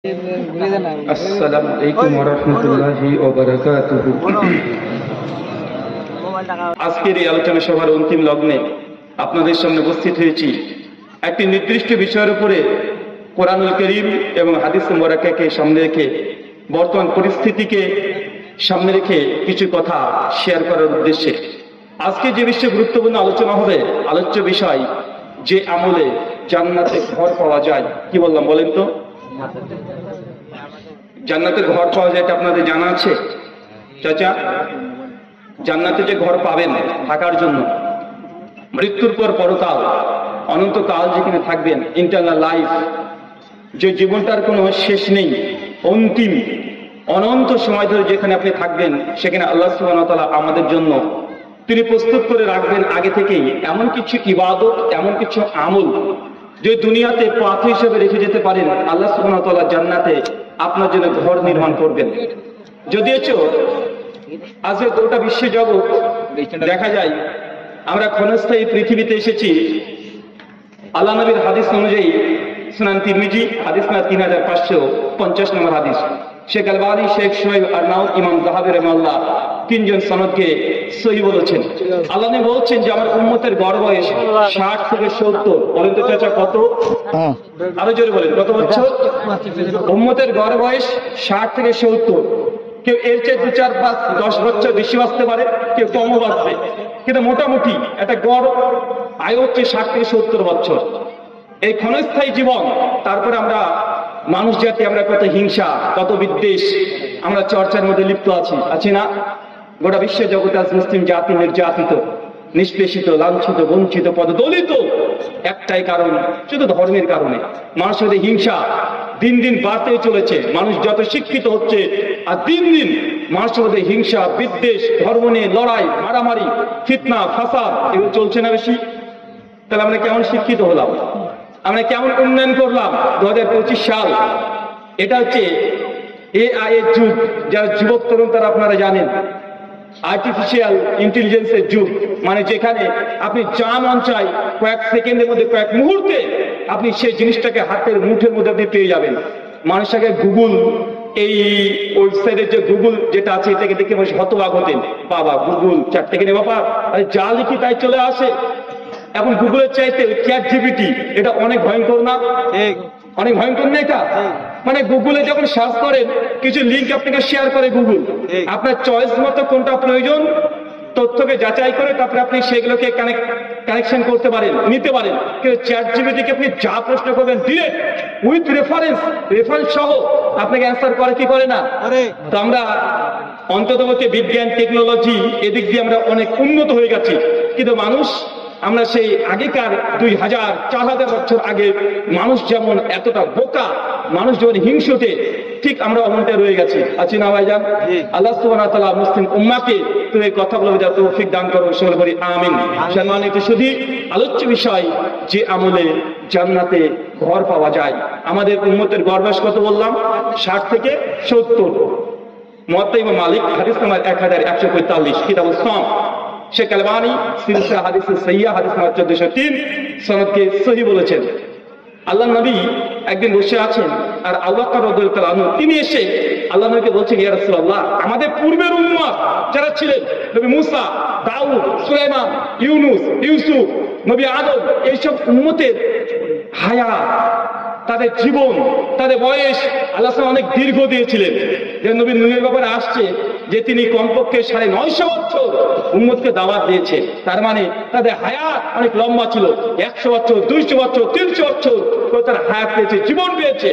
আসসালামু আলাইকুম ওয়া রাহমাতুল্লাহি ওয়া বারাকাতুহু। আজকের এই আলোচনা সভার অন্তিম লগ্নে আপনাদের সামনে উপস্থিত হয়েছি একটি নির্দিষ্ট বিষয়ের উপরে কোরআনুল কারীম এবং হাদিস মুবারাকাকে সামনে রেখে বর্তমান পরিস্থিতিকে সামনে রেখে কিছু কথা শেয়ার করার উদ্দেশ্যে। আজকে যে বিষয়ে গুরুত্বপূর্ণ আলোচনা হবে, আলোচ্য বিষয় যে আমলে জান্নাতে ঘর পাওয়া যায়। কি বললাম বলেন তো? জান্নাতে ঘর পাওয়া যায়, এটা আপনাদের জানা আছে? চাচা, জান্নাতে যে ঘর পাবেন থাকার জন্য, মৃত্যুর পর পরকাল, অনন্তকাল যেখানে থাকবেন, ইন্টারনাল লাইফ, যে জীবনটার কোনো শেষ নেই, অন্তিম অনন্ত সময় ধরে যেখানে আপনি থাকবেন, সেখানে আল্লাহ সুবহানাহু ওয়া তাআলা আমাদের জন্য তিনি প্রস্তুত করে রাখবেন আগে থেকেই এমন কিছু ইবাদত, এমন কিছু আমল যে দুনিয়াতে পাথ হিসেবে রেখে যেতে পারেন। আল্লাহ সুবহানাহু ওয়া তাআলা জান্নাতে আপনার জন্য ঘর নির্মাণ করবেন। যদিও আজকে গোটা বিশ্ব জগৎ দেখা যায় আমরা ক্ষণস্থায়ী পৃথিবীতে এসেছি। আল্লাহ নবীর হাদিস অনুযায়ী সুনান তিরমিজি হাদিস না 3550 নম্বর হাদিস, শেখ আলবানী, শেখ শোয়েব আরনাউত, ইমাম যাহাবি রাহিমাহুল্লাহ তিনজন সনদকে সহিহ বলেছেন। আল্লাহ নবী বলছেন যে আমার উম্মতের গড় বয়স 60 থেকে 70। বলেন তো চাচা কত? আরো জোরে বলেন, কত বছর? উম্মতের গড় বয়স 60 থেকে 70। কেউ এর চেয়ে 2, 4, 5, 10 বছর বেশি বাঁচতে পারে, কেউ কমও বাঁচবে, কিন্তু মোটামুটি একটা গড় আয়ু হচ্ছে 60 থেকে 70 বছর। এই ক্ষণস্থায়ী জীবন, তারপরে আমরা মানুষ জাতি, আমরা কত হিংসা, কত বিদ্বেষ, আমরা চর্চার মধ্যে লিপ্ত আছি না? গোটা বিশ্ব জগতে আজ মুসলিম জাতি নির্যাতিত, নিষ্পেষিত, লাঞ্ছিত, বঞ্চিত, পদদলিত একটাই কারণ, শুধু ধর্মের কারণে। মানুষের মধ্যে হিংসা দিন দিন বাড়তেই চলেছে। মানুষ যত শিক্ষিত হচ্ছে, আর দিন দিন মানুষের মধ্যে হিংসা, বিদ্বেষ, ধর্ম নিয়ে লড়াই, মারামারি, ফিতনা, ফাসাদ এগুলো চলছে না বেশি? তাহলে আমরা কেমন শিক্ষিত হলাম? আমরা কেমন উন্নয়ন করলাম? 2025 সাল, এটা হচ্ছে AI এর যুগ। যারা যুবক তরুণ তারা আপনারা জানেন, আর্টিফিশিয়াল ইন্টেলিজেন্সের যুগ, মানে যেখানে আপনি যা মন চাই কয়েক সেকেন্ডের মধ্যে, কয়েক মুহূর্তে আপনি সেই জিনিসটাকে হাতের মুঠের মধ্যে আপনি পেয়ে যাবেন। মানুষটাকে গুগল, এই ওয়েবসাইটের যে গুগল যেটা আছে, এটাকে দেখে মানুষ হতবাক হতেন, বাবা গুগল চ্যাট থেকে নে বাবা, আরে যা লিখি তাই চলে আসে। এখন গুগলের চাইতে চ্যাট জিপিটি এটা অনেক ভয়ঙ্কর না? অনেক ভয়ঙ্কর না এটা? মানে গুগলে যখন সার্চ করেন, কিছু লিঙ্ক আপনাকে শেয়ার করে গুগল, আপনার চয়েস মতো কোনটা প্রয়োজন তথ্যকে যাচাই করে তারপরে আপনি সেগুলোকে কানেকশন করতে পারেন, নিতে পারেন। কিন্তু চ্যাট জিপিটিকে আপনি যা প্রশ্ন করবেন ডিরেক্ট উইথ রেফারেন্স সহ আপনাকে অ্যান্সার করে কি করে না? তো আমরা অন্ততপক্ষে বিজ্ঞান, টেকনোলজি এদিক দিয়ে আমরা অনেক উন্নত হয়ে গেছি, কিন্তু মানুষ, আমরা সেই আগেকার 2000, 4000 বছর আগে মানুষ যেমন এতটা বোকা, মানুষ যেমন হিংসুটে, ঠিক আমরা অমনটা রয়ে গেছি। আছি না ভাইজান? আল্লাহ সুবহানাহু ওয়া তাআলা মুসলিম উম্মাহকে তুমি এই কথাগুলো যা তৌফিক দান করো, সকলে বলি আমিন। সম্মানিত শুধু আলোচ্য বিষয় যে আমলে জান্নাতে ঘর পাওয়া যায়। আমাদের উম্মতের গড় বয়স কত বললাম? 60 থেকে 70। মুয়াত্তা ইমাম মালিক হাদিস নাম্বার 1145, কিতাবুস সাম, শেখ আলবানী সিলসিলা হাদিসে সহিহ হাদিস নাম্বার 1403 সনদকে সহিহ বলেছেন। আল্লাহ নবী একদিন বসে আছেন, আর আবু বকর রাদিয়াল্লাহু আনহু তিনি এসে আল্লাহ নবীকে বলছেন, ইয়া রাসূলুল্লাহ, আমাদের পূর্বের উম্মত যারা ছিলেন, নবী মুসা, দাউদ, সুলাইমান, ইউনুস, ইউসুফ, নবী আদম, এইসব উম্মতের হায়াত, তাদের জীবন, তাদের বয়স আল্লাহ অনেক দীর্ঘ দিয়েছিলেন। যে নবী নূহের ব্যাপারে আসছে যে তিনি কমপক্ষে 950 বছর উম্মতকে দাওয়াত দিয়েছে, তার মানে তাদের হায়াত অনেক লম্বা ছিল। 100 বছর, 200 বছর, 300 বছর তার হায়াত পেয়েছে, জীবন পেয়েছে।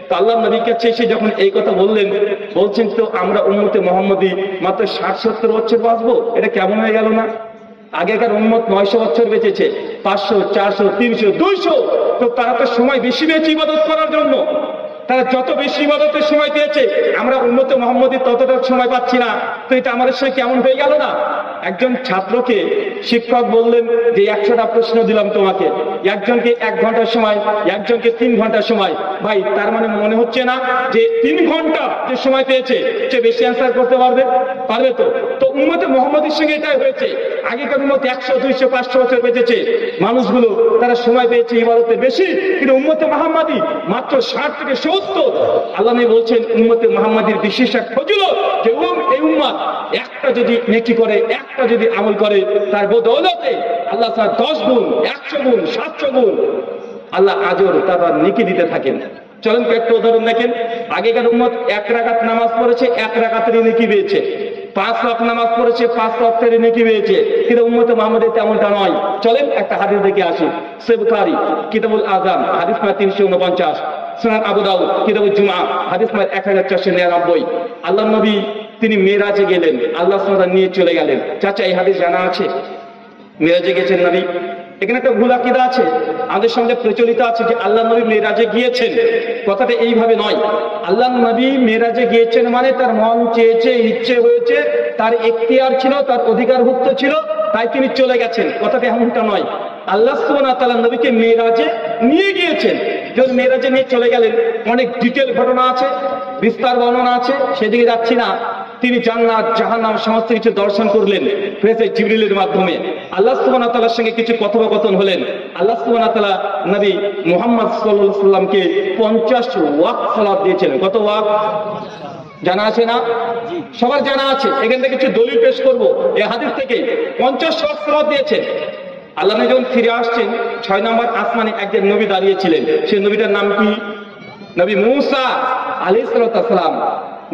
তো আল্লাহ নবীর কাছে এসে যখন এই কথা বলছেন, তো আমরা উম্মতে মুহাম্মদী মাত্র 60-70 বছর বাঁচবো, এটা কেমন হয়ে গেল না? আগেকার উম্মত 900 বছর বেঁচেছে, 500, 400, 300, 200। তো তারা তো সময় বেশি পেয়েছে ইবাদত করার জন্য। তারা যত বেশি ইবাদতের সময় পেয়েছে, আমরা উম্মতে মুহাম্মদী ততটা সময় পাচ্ছি না। তো এটা আমাদের সাথে কেমন হয়ে গেল না? একজন ছাত্রকে শিক্ষক বললেন যে 100টা প্রশ্ন দিলাম তোমাকে, একজনকে 1 ঘন্টার সময়, একজনকে 3 ঘন্টার সময়। ভাই, তার মানে মনে হচ্ছে না যে 3 ঘন্টা যে সময় পেয়েছে সে বেশি অ্যান্সার করতে পারবে? তো উম্মতে মুহাম্মদীর সঙ্গে এটাই হয়েছে। আগেকার উম্মত 100, 200, 500 বছর বেঁচেছে, মানুষগুলো তারা সময় পেয়েছে ইবাদতের বেশি, কিন্তু উম্মতে মুহাম্মাদি মাত্র 60 থেকে 70। আল্লাহ নবী বলছেন উম্মতে মুহাম্মাদির বিশেষ এক ফজিলত যে এই উম্মত একটা যদি নেকি করে, একটা যদি আমল করে, তার বদৌলতে আল্লাহ তাআলা 10 গুণ, 100 গুণ, 700 গুণ আল্লাহ আজর তার নেকি দিতে থাকেন। চলেন একটা উদাহরণ দেখেন। আগেকার উম্মত 1 রাকাত নামাজ পড়েছে, 1 রাকাতেরই নেকি পেয়েছে। 5 ওয়াক্ত নামাজ পড়েছে, 5 ওয়াক্তেরই নেকি পেয়েছে। কিন্তু উম্মতে মুহাম্মাদের তেমনটা নয়। চলেন একটা হাদিস দেখে আসি। সহিহ বুখারী কিতাবুল আযান হাদিস নম্বর 349, সুনান আবু দাউদ কিতাবুল জুমআ হাদিস নম্বর 1499। আল্লাহ নবী তিনি মেরাজে গেলেন, আল্লাহ সুবহানাহু ওয়া তাআলা নিয়ে চলে গেলেন। চাচা এই হাদিস জানা আছে? মেরাজে গেছেন নবী। এখানে একটা ভুল আকীদা আছে, আমাদের সঙ্গে প্রচলিত আছে যে আল্লাহ নবী মেরাজে গিয়েছেন। কথাটা এইভাবে নয়। আল্লাহ নবী মেরাজে গিয়েছেন মানে তার মন চেয়েছে, ইচ্ছে হয়েছে, তার এখতিয়ার ছিল, তার অধিকারভুক্ত ছিল, তাই তিনি চলে গেছেন। কথাটা এমনটা নয়। আল্লাহ সুবহানাহু ওয়া তাআলা নবীকে মেরাজে নিয়ে গিয়েছেন। যখন মেরাজে নিয়ে চলে গেলেন, অনেক ডিটেল ঘটনা আছে, বিস্তার বর্ণনা আছে, সেদিকে যাচ্ছি না। তিনি জান্নাত জাহান্নাম সমস্ত কিছু দর্শন করলেন ফেরেশতা জিবরিলের মাধ্যমে। আল্লাহ সুবহানাহু ওয়া তাআলার সঙ্গে কিছু কথোপকথন হলেন। আল্লাহ সুবহানাহু ওয়া তাআলা নবী মুহাম্মদ সাল্লাল্লাহু আলাইহি ওয়াসাল্লামকে 50 ওয়াক্ত সালাত দিয়েছিলেন। কত ওয়াক্ত জানা আছে না? সবার জানা আছে। এখান থেকে কিছু দলিল পেশ করব। এই হাদিস থেকে 50 ওয়াক্ত সালাত দিয়েছেন। আল্লাহ নবী যখন ফিরে আসছেন, 6 নম্বর আসমানে একজন নবী দাঁড়িয়েছিলেন। সেই নবীটার নাম কি? নবী মূসা আলাইহিস সালাম।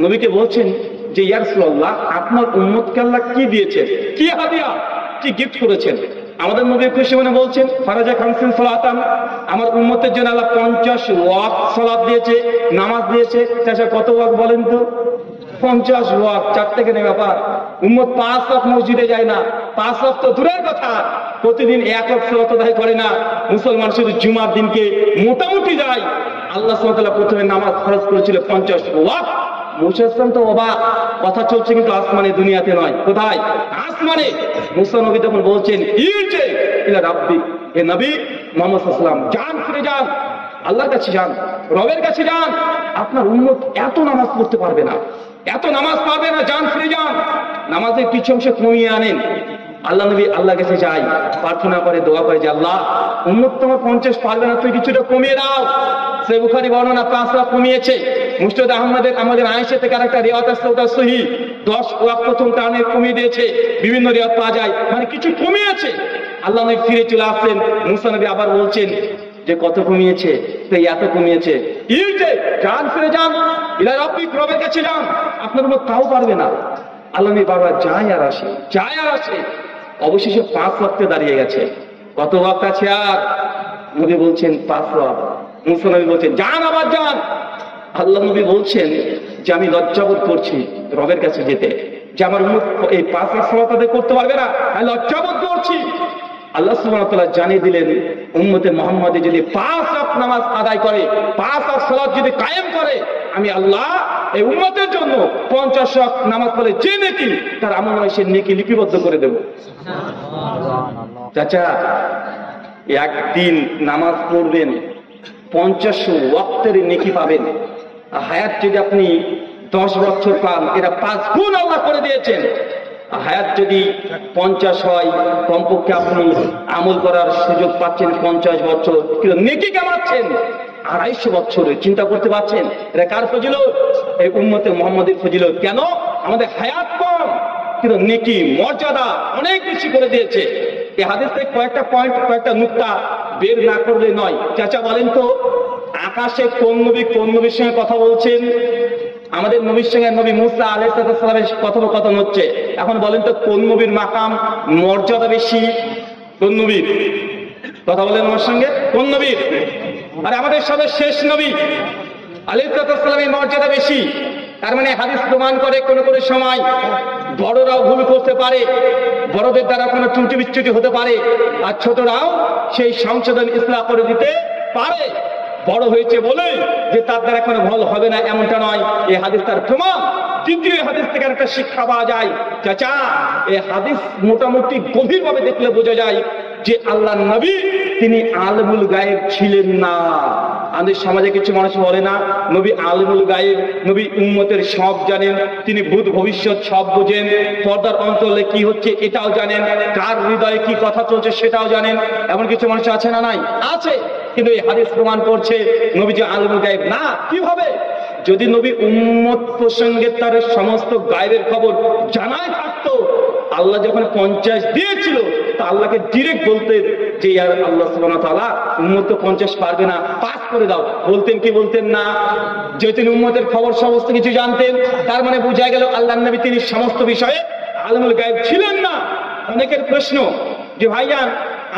নবীকে বলছেন যে ইয়া রাসূলুল্লাহ, আপনার উম্মতকে আল্লাহ কি দিয়েছেন, কি হাদিয়া, কি গিফট করেছেন? আমাদের নবী খুশি মনে বলছেন ফারাজা খামসিন সালাতান, আমার উম্মতের জন্য আল্লাহ 50 ওয়াক্ত সালাত দিয়েছে, নামাজ দিয়েছে। চাচা কত ওয়াক্ত বলেন তো? 50 ওয়াক্ত। 4 থেকে নেই ব্যাপার। উম্মত 5 ওয়াক্ত মসজিদে যায় না। 5 ওয়াক্ত তো দূরের কথা, প্রতিদিন 1 ওয়াক্ত সালাত আদায় করে না। মুসলমান শুধু জুমার দিনকে মোটামুটি যায়। আল্লাহ সুবহানাহু ওয়া তাআলা প্রথমে নামাজ ফরজ করেছিল 50 ওয়াক্ত। মুসা ইসলাম তো অবাক, কথা চলছে কিন্তু আসমানে, দুনিয়াতে নয়। কোথায়? আসমানে। মুসা নবী তখন বলছেন ইরজি ইলা রাব্বিক, হে নবী মুহাম্মদ সাল্লাল্লাহু আলাইহি ওয়াসাল্লাম, যান, ফিরে যান, আল্লাহর কাছে যান, রবের কাছে যান। আপনার উম্মত এত নামাজ পড়তে পারবে না, এত নামাজ পারবে না, যান, ফিরে যান। নামাজের কিছু অংশ কমিয়ে আনেন। আল্লাহ নবী আল্লাহর কাছে যায়, প্রার্থনা করে, দোয়া করে যে আল্লাহ, উম্মত তোমার 50 পারবে না, তুই কিছুটা কমিয়ে দাও। সহিহ বুখারী বর্ণনা 5 ওয়াক্ত কমিয়েছে। মুসনাদ আহমদের আমাদের আয়েশা থেকে আরেকটা রিওয়ায়াত আছে, ওটা সহিহ। 10 ওয়াক্ত প্রথম টানে কমিয়ে দিয়েছে, বিভিন্ন রিওয়ায়াত পাওয়া যায়, মানে কিছু কমিয়েছে। আল্লাহ নবী ফিরে চলে আসছেন। মুসা নবী আবার বলছেন যে কত কমিয়েছে? তো এত কমিয়েছে। ইরজি, যান, ফিরে যান, ইলা রাব্বিক, রবের কাছে যান। আপনার উম্মত তাও পারবে না। আল্লাহ নবী বারবার যায় আর আসে, যায় আর আসে। অবশেষে 5 ওয়াক্তে দাঁড়িয়ে গেছে। কত ওয়াক্ত আছে আর? নবী বলছেন 5 ওয়াক্ত। মুসা নবী বলছেন যান, আবার যান। আল্লাহ নবী বলছেন যে আমি লজ্জাবোধ করছি রবের কাছে যেতে, যে আমার উম্মত এই 5 ওয়াক্ত সালাত আদায় করতে পারবে না, আমি লজ্জাবোধ করছি। আল্লাহ সুবহানাহু ওয়া তাআলা জানিয়ে দিলেন উম্মতে মুহাম্মাদী যদি 5 ওয়াক্ত নামাজ আদায় করে, 5 ওয়াক্ত সালাত যদি কায়েম করে, আমি আল্লাহ এই উম্মতের জন্য 50 ওয়াক্ত নামাজ পড়ে যে নেকি, তার আমলনামায় সে নেকি লিপিবদ্ধ করে দেব। চাচা, একদিন নামাজ পড়বেন, 50 ওয়াক্তের নেকি পাবেন। হায়াত যদি আপনি 10 বছর পান, এটা 5 গুণ আল্লাহ করে দিয়েছেন। হায়াত যদি 50 হয়, কমপক্ষে আপনি আমল করার সুযোগ পাচ্ছেন 50 বছর, কিন্তু নেকি কামাচ্ছেন 250 বছরে। চিন্তা করতে পারছেন এটা কার ফজিলত? এই উম্মতে মুহাম্মাদীর ফজিলত। কেন? আমাদের হায়াত কম, কিন্তু নেকি মর্যাদা অনেক বেশি করে দিয়েছে। এই হাদিস থেকে কয়েকটা পয়েন্ট, কয়েকটা নুকতা বের না করলে নয়। চাচা বলেন তো, আকাশে কোন নবীর সঙ্গে কথা বলছেন? আমাদের নবীর সঙ্গে নবী মূসা আলাইহিস সালামের কথোপকথন হচ্ছে। এখন বলেন তো, কোন নবীর মাকাম, মর্যাদা বেশি? কোন নবীর? কথা বলেন আমার সঙ্গে, কোন নবীর? আর আমাদের সবের শেষ নবী আলাইহিস সালামের মর্যাদা বেশি। তার মানে হাদিস প্রমাণ করে কোন কোন সময় বড়রাও ভুল করতে পারে, বড়দের দ্বারা কোনো ত্রুটি বিচ্যুতি হতে পারে, আর ছোটরাও সেই সংশোধন ইসলাহ করে দিতে পারে। বড় হয়েছে বলে যে তার দ্বারা কোনো ভুল হবে না এমনটা নয়, এই হাদিস তার প্রমাণ। দ্বিতীয় হাদিস থেকে একটা শিক্ষা পাওয়া যায়। চাচা, এই হাদিস মোটামুটি গভীরভাবে দেখলে বোঝা যায় যে আল্লাহ নবী তিনি আলিমুল গায়েব ছিলেন না। আমাদের সমাজে কিছু মানুষ বলে না নবী আলিমুল গায়েব, নবী উম্মতের সব জানেন, তিনি ভূত ভবিষ্যৎ সব বোঝেন, পর্দার অন্তরে কি হচ্ছে এটাও জানেন, কার হৃদয়ে কি কথা চলছে সেটাও জানেন। এমন কিছু মানুষ আছে না? নাই, আছে। কিন্তু এই হাদিস প্রমাণ করছে নবী যে আলিমুল গায়েব না। কিভাবে? যদি নবী উম্মত প্রসঙ্গে তার সমস্ত গায়েবের খবর জানাই থাকতো, আল্লাহ যখন 50 দিয়েছিল তা আল্লাহকে ডিরেক্ট বলতেন যে ইয়ার আল্লাহ সুবহানাহু ওয়া তাআলা উম্মত তো 50 পারবে না, পাস করে দাও। বলতেন কি বলতেন না? যে তিনি উম্মতের খবর সমস্ত কিছু জানতেন, তার মানে বোঝা গেল আল্লাহর নবী তিনি সমস্ত বিষয়ে আলিমুল গায়েব ছিলেন না। অনেকের প্রশ্ন যে ভাইজান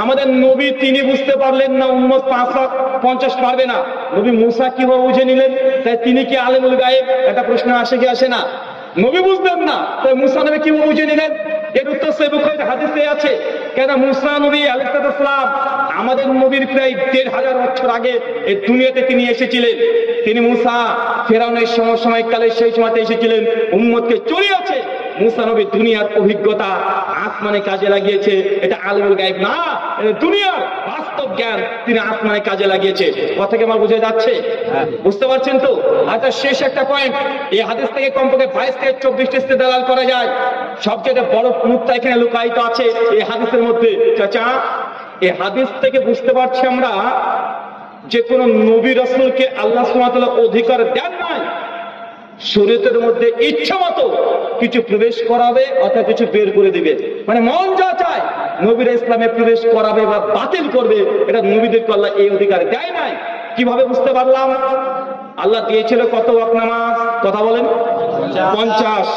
আমাদের নবী তিনি বুঝতে পারলেন না উম্মত 50 পারবে না, নবী মুসা কিভাবে বুঝে নিলেন? তাই তিনি কি আলিমুল গায়েব? একটা প্রশ্ন আসে কি আসে না? নবী বুঝলেন না, তাই মুসা নবী কিভাবে বুঝে নিলেন? এর উত্তর সহিহ বুখারীর হাদিসে আছে। কেন মুসা নবী আলাইহিস সালাম আমাদের নবীর প্রায় 1500 বছর আগে এই দুনিয়াতে তিনি এসেছিলেন। তিনি মুসা ফেরাউনের সময়কালে সেই সময়তে এসেছিলেন, উম্মতকে চড়িয়েছে। মুসা নবী দুনিয়ার অভিজ্ঞতা আসমানে কাজে লাগিয়েছে। এটা আলিমুল গায়েব না, এটা দুনিয়ার বাস্তব জ্ঞান তিনি আসমানে কাজে লাগিয়েছে। কথা কি আমার বোঝা যাচ্ছে? বুঝতে পারছেন তো? আচ্ছা, শেষ একটা পয়েন্ট, এই হাদিস থেকে কমপক্ষে 22 থেকে 24টি ইস্তেদলাল করা যায়। সবচেয়ে বড় মুক্তা এখানে লুকায়িত আছে এই হাদিসের মধ্যে। চাচা, এই হাদিস থেকে বুঝতে পারছি আমরা যে কোন নবী রাসূলকে আল্লাহ সুবহানাহু ওয়া তাআলা অধিকার দেন নাই শরীয়তের মধ্যে ইচ্ছা মতো কিছু প্রবেশ করাবে অথবা কিছু বের করে দিবে, মানে মন যা চায় নবীরা ইসলামে প্রবেশ করাবে বা বাতিল করবে, এটা নবীদেরকে আল্লাহ এই অধিকার দেয় নাই। কিভাবে বুঝতে পারলাম? আল্লাহ দিয়েছিল কত ওয়াক্ত নামাজ? কথা বলেন, 50।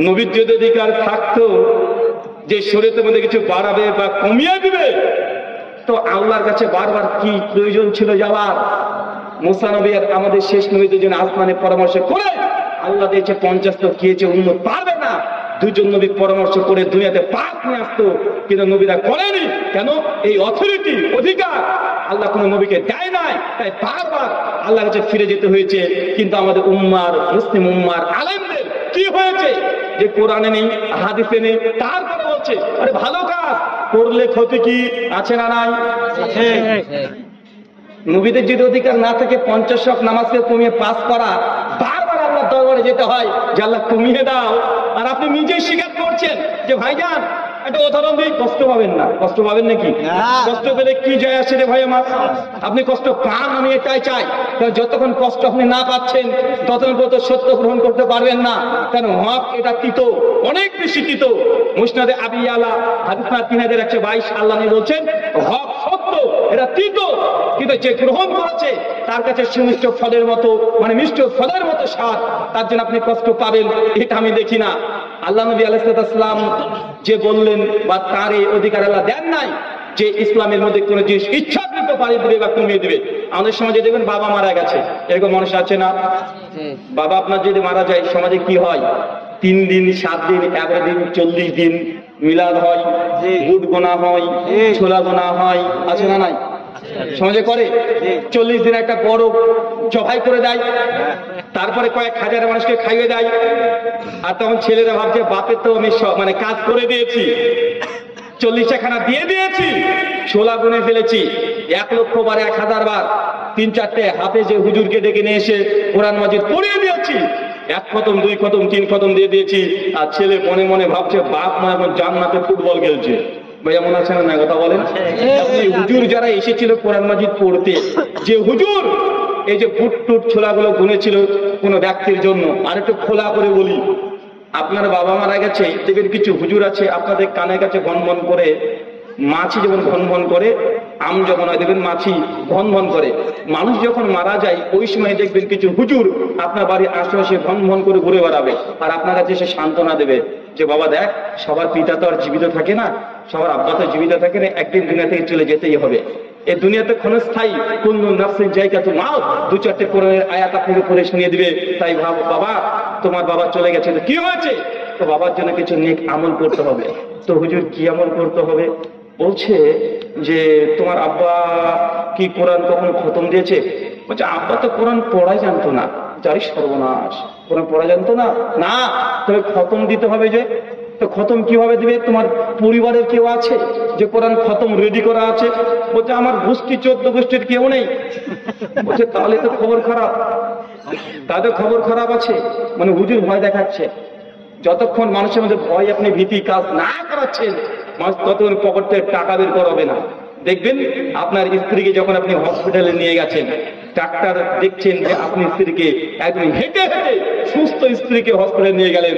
নবীর যদি অধিকার থাকতো যে শরীয়তের মধ্যে কিছু বাড়াবে বা কমিয়ে দিবে, তো আল্লাহর কাছে বারবার কি প্রয়োজন ছিল যাওয়ার? মুসা নবী আর আমাদের শেষ নবীদের জন্য আসমানে পরামর্শ করে আল্লাহ দিয়েছে 50, তো কিয়েছে উম্মত পারবে না। দুজন নবী পরামর্শ করে দুনিয়াতে পাপ নিয়ে আসতো, কিন্তু নবীরা করেনি। কেন? এই অথরিটি অধিকার আল্লাহ কোন নবীকে দেয় নাই, তাই বারবার আল্লাহর কাছে ফিরে যেতে হয়েছে। কিন্তু আমাদের উম্মার, মুসলিম উম্মার আলেমদের কি হয়েছে যে কোরআনে নেই, হাদিসে নেই, তারপরে বলছে আরে ভালো কাজ করলে ক্ষতি কি আছে না নাই? নবীদের যদি অধিকার না থাকে 50 ওয়াক্ত নামাজকে কমিয়ে পাস করা, বারবার আল্লাহর দরবারে যেতে হয় যে আল্লাহ কমিয়ে দাও। আর আপনি নিজেই স্বীকার করছেন যে ভাইজান একটা উদাহরণ দিই, কষ্ট পাবেন না। কষ্ট পাবেন নাকি? কষ্ট পেলে কি যায় আসে রে ভাই আমার? আপনি কষ্ট পান, আমি এটাই চাই। কারণ যতক্ষণ কষ্ট আপনি না পাচ্ছেন ততক্ষণ পর্যন্ত সত্য গ্রহণ করতে পারবেন না। কেন? হক এটা তিতো, অনেক বেশি তিতো। মুসনাদে আবি ইয়ালা হাদিস 3122 আল্লাহ নবী বলছেন হক সত্য, এটা তিতো, কিন্তু যে গ্রহণ করেছে তার কাছে সুমিষ্ট ফলের মতো, মানে মিষ্ট ফলের মতো স্বাদ। তার জন্য আপনি কষ্ট পাবেন এটা আমি দেখি না। আল্লাহ নবী আলাইহিস সালাম যে বললেন বা তার এই অধিকার আল্লাহ দেন নাই যে ইসলামের মধ্যে কোনো জিনিস ইচ্ছাকৃত বাড়িয়ে দিবে বা কমিয়ে দিবে। আমাদের সমাজে দেখবেন বাবা মারা গেছে, এরকম মানুষ আছে না? বাবা আপনার যদি মারা যায় সমাজে কি হয়? 3 দিন, 7 দিন, 11 দিন, 40 দিন মিলাদ হয়, বুট গোনা হয়, ছোলা গোনা হয়, আছে না নাই? সমাজে করে। 40 দিন একটা বড় জবাই করে দেয়, তারপরে কয়েক হাজার মানুষকে খাইয়ে দেয়। আর তখন ছেলেরা ভাবছে বাপের তো আমি মানে কাজ করে দিয়েছি, 40টা খানা দিয়ে দিয়েছি, ছোলা গুনে ফেলেছি, 1 লক্ষ বার, 1000 বার, 3-4টে হাফেজে হুজুরকে ডেকে নিয়ে এসে কোরআন মাজিদ পড়িয়ে দিয়েছি, 1 খতম, 2 খতম, 3 খতম দিয়ে দিয়েছি। আর ছেলে মনে মনে ভাবছে বাপ মা এখন জান্নাতে ফুটবল খেলছে। ভাইয়া মনে আছে না? কথা বলেন। হুজুর যারা এসেছিল কোরআন মাজিদ পড়তে, যে হুজুর এই যে বুট টুট ছোলাগুলো গুনেছিল কোন ব্যক্তির জন্য, আর একটু খোলা করে বলি, আপনার বাবা মারা গেছে, দেখবেন কিছু হুজুর আছে আপনাদের কানের কাছে ভন ভন করে, মাছি যেমন ভন ভন করে, আম যখন হয় দেখবেন মাছি ভন ভন করে। মানুষ যখন মারা যায় ওই সময় দেখবেন কিছু হুজুর আপনার বাড়ির আশেপাশে ভন ভন করে ঘুরে বেড়াবে, আর আপনার কাছে এসে সান্ত্বনা দেবে যে বাবা দেখ, সবার পিতা তো আর জীবিত থাকে না, সবার আব্বা তো জীবিত থাকে না, একদিন দুনিয়া থেকে চলে যেতেই হবে। এই দুনিয়াতে ক্ষণস্থায়ী, কুল্লু নাফসিন যায়কাতুল মাউত, 2-4টে কোরআনের আয়াত আপনাকে পড়ে শুনিয়ে দিবে। তাই ভাবো বাবা, তোমার বাবা চলে গেছে, তো কি হয়েছে? তো বাবার জন্য কিছু নেক আমল করতে হবে। তো হুজুর কি আমল করতে হবে? বলছে যে তোমার আব্বা কি কোরআন কখনো খতম দিয়েছে? বলছে আব্বা তো কোরআন পড়াই জানতো না। জারি সর্বনাশ, কোরআন পড়া জানতো না? না, তবে খতম দিতে হবে যে তো খতম কিভাবে দিবে? তোমার পরিবারের কেউ আছে যে কোরআন খতম রেডি করা আছে? বলছে আমার গোষ্ঠী 14 গোষ্ঠীর কেউ নেই। বলছে তাহলে তো খবর খারাপ, তাদের খবর খারাপ আছে। মানে হুজুর ভয় দেখাচ্ছে। যতক্ষণ মানুষের মধ্যে ভয় আপনি ভীতি কাজ না করাচ্ছেন, মানুষ ততক্ষণ পকেট থেকে টাকা বের করাবে না। দেখবেন আপনার স্ত্রীকে যখন আপনি হসপিটালে নিয়ে গেছেন, ডাক্তার দেখছেন যে আপনি স্ত্রীকে একদম হেঁটে হেঁটে সুস্থ স্ত্রীকে হসপিটালে নিয়ে গেলেন,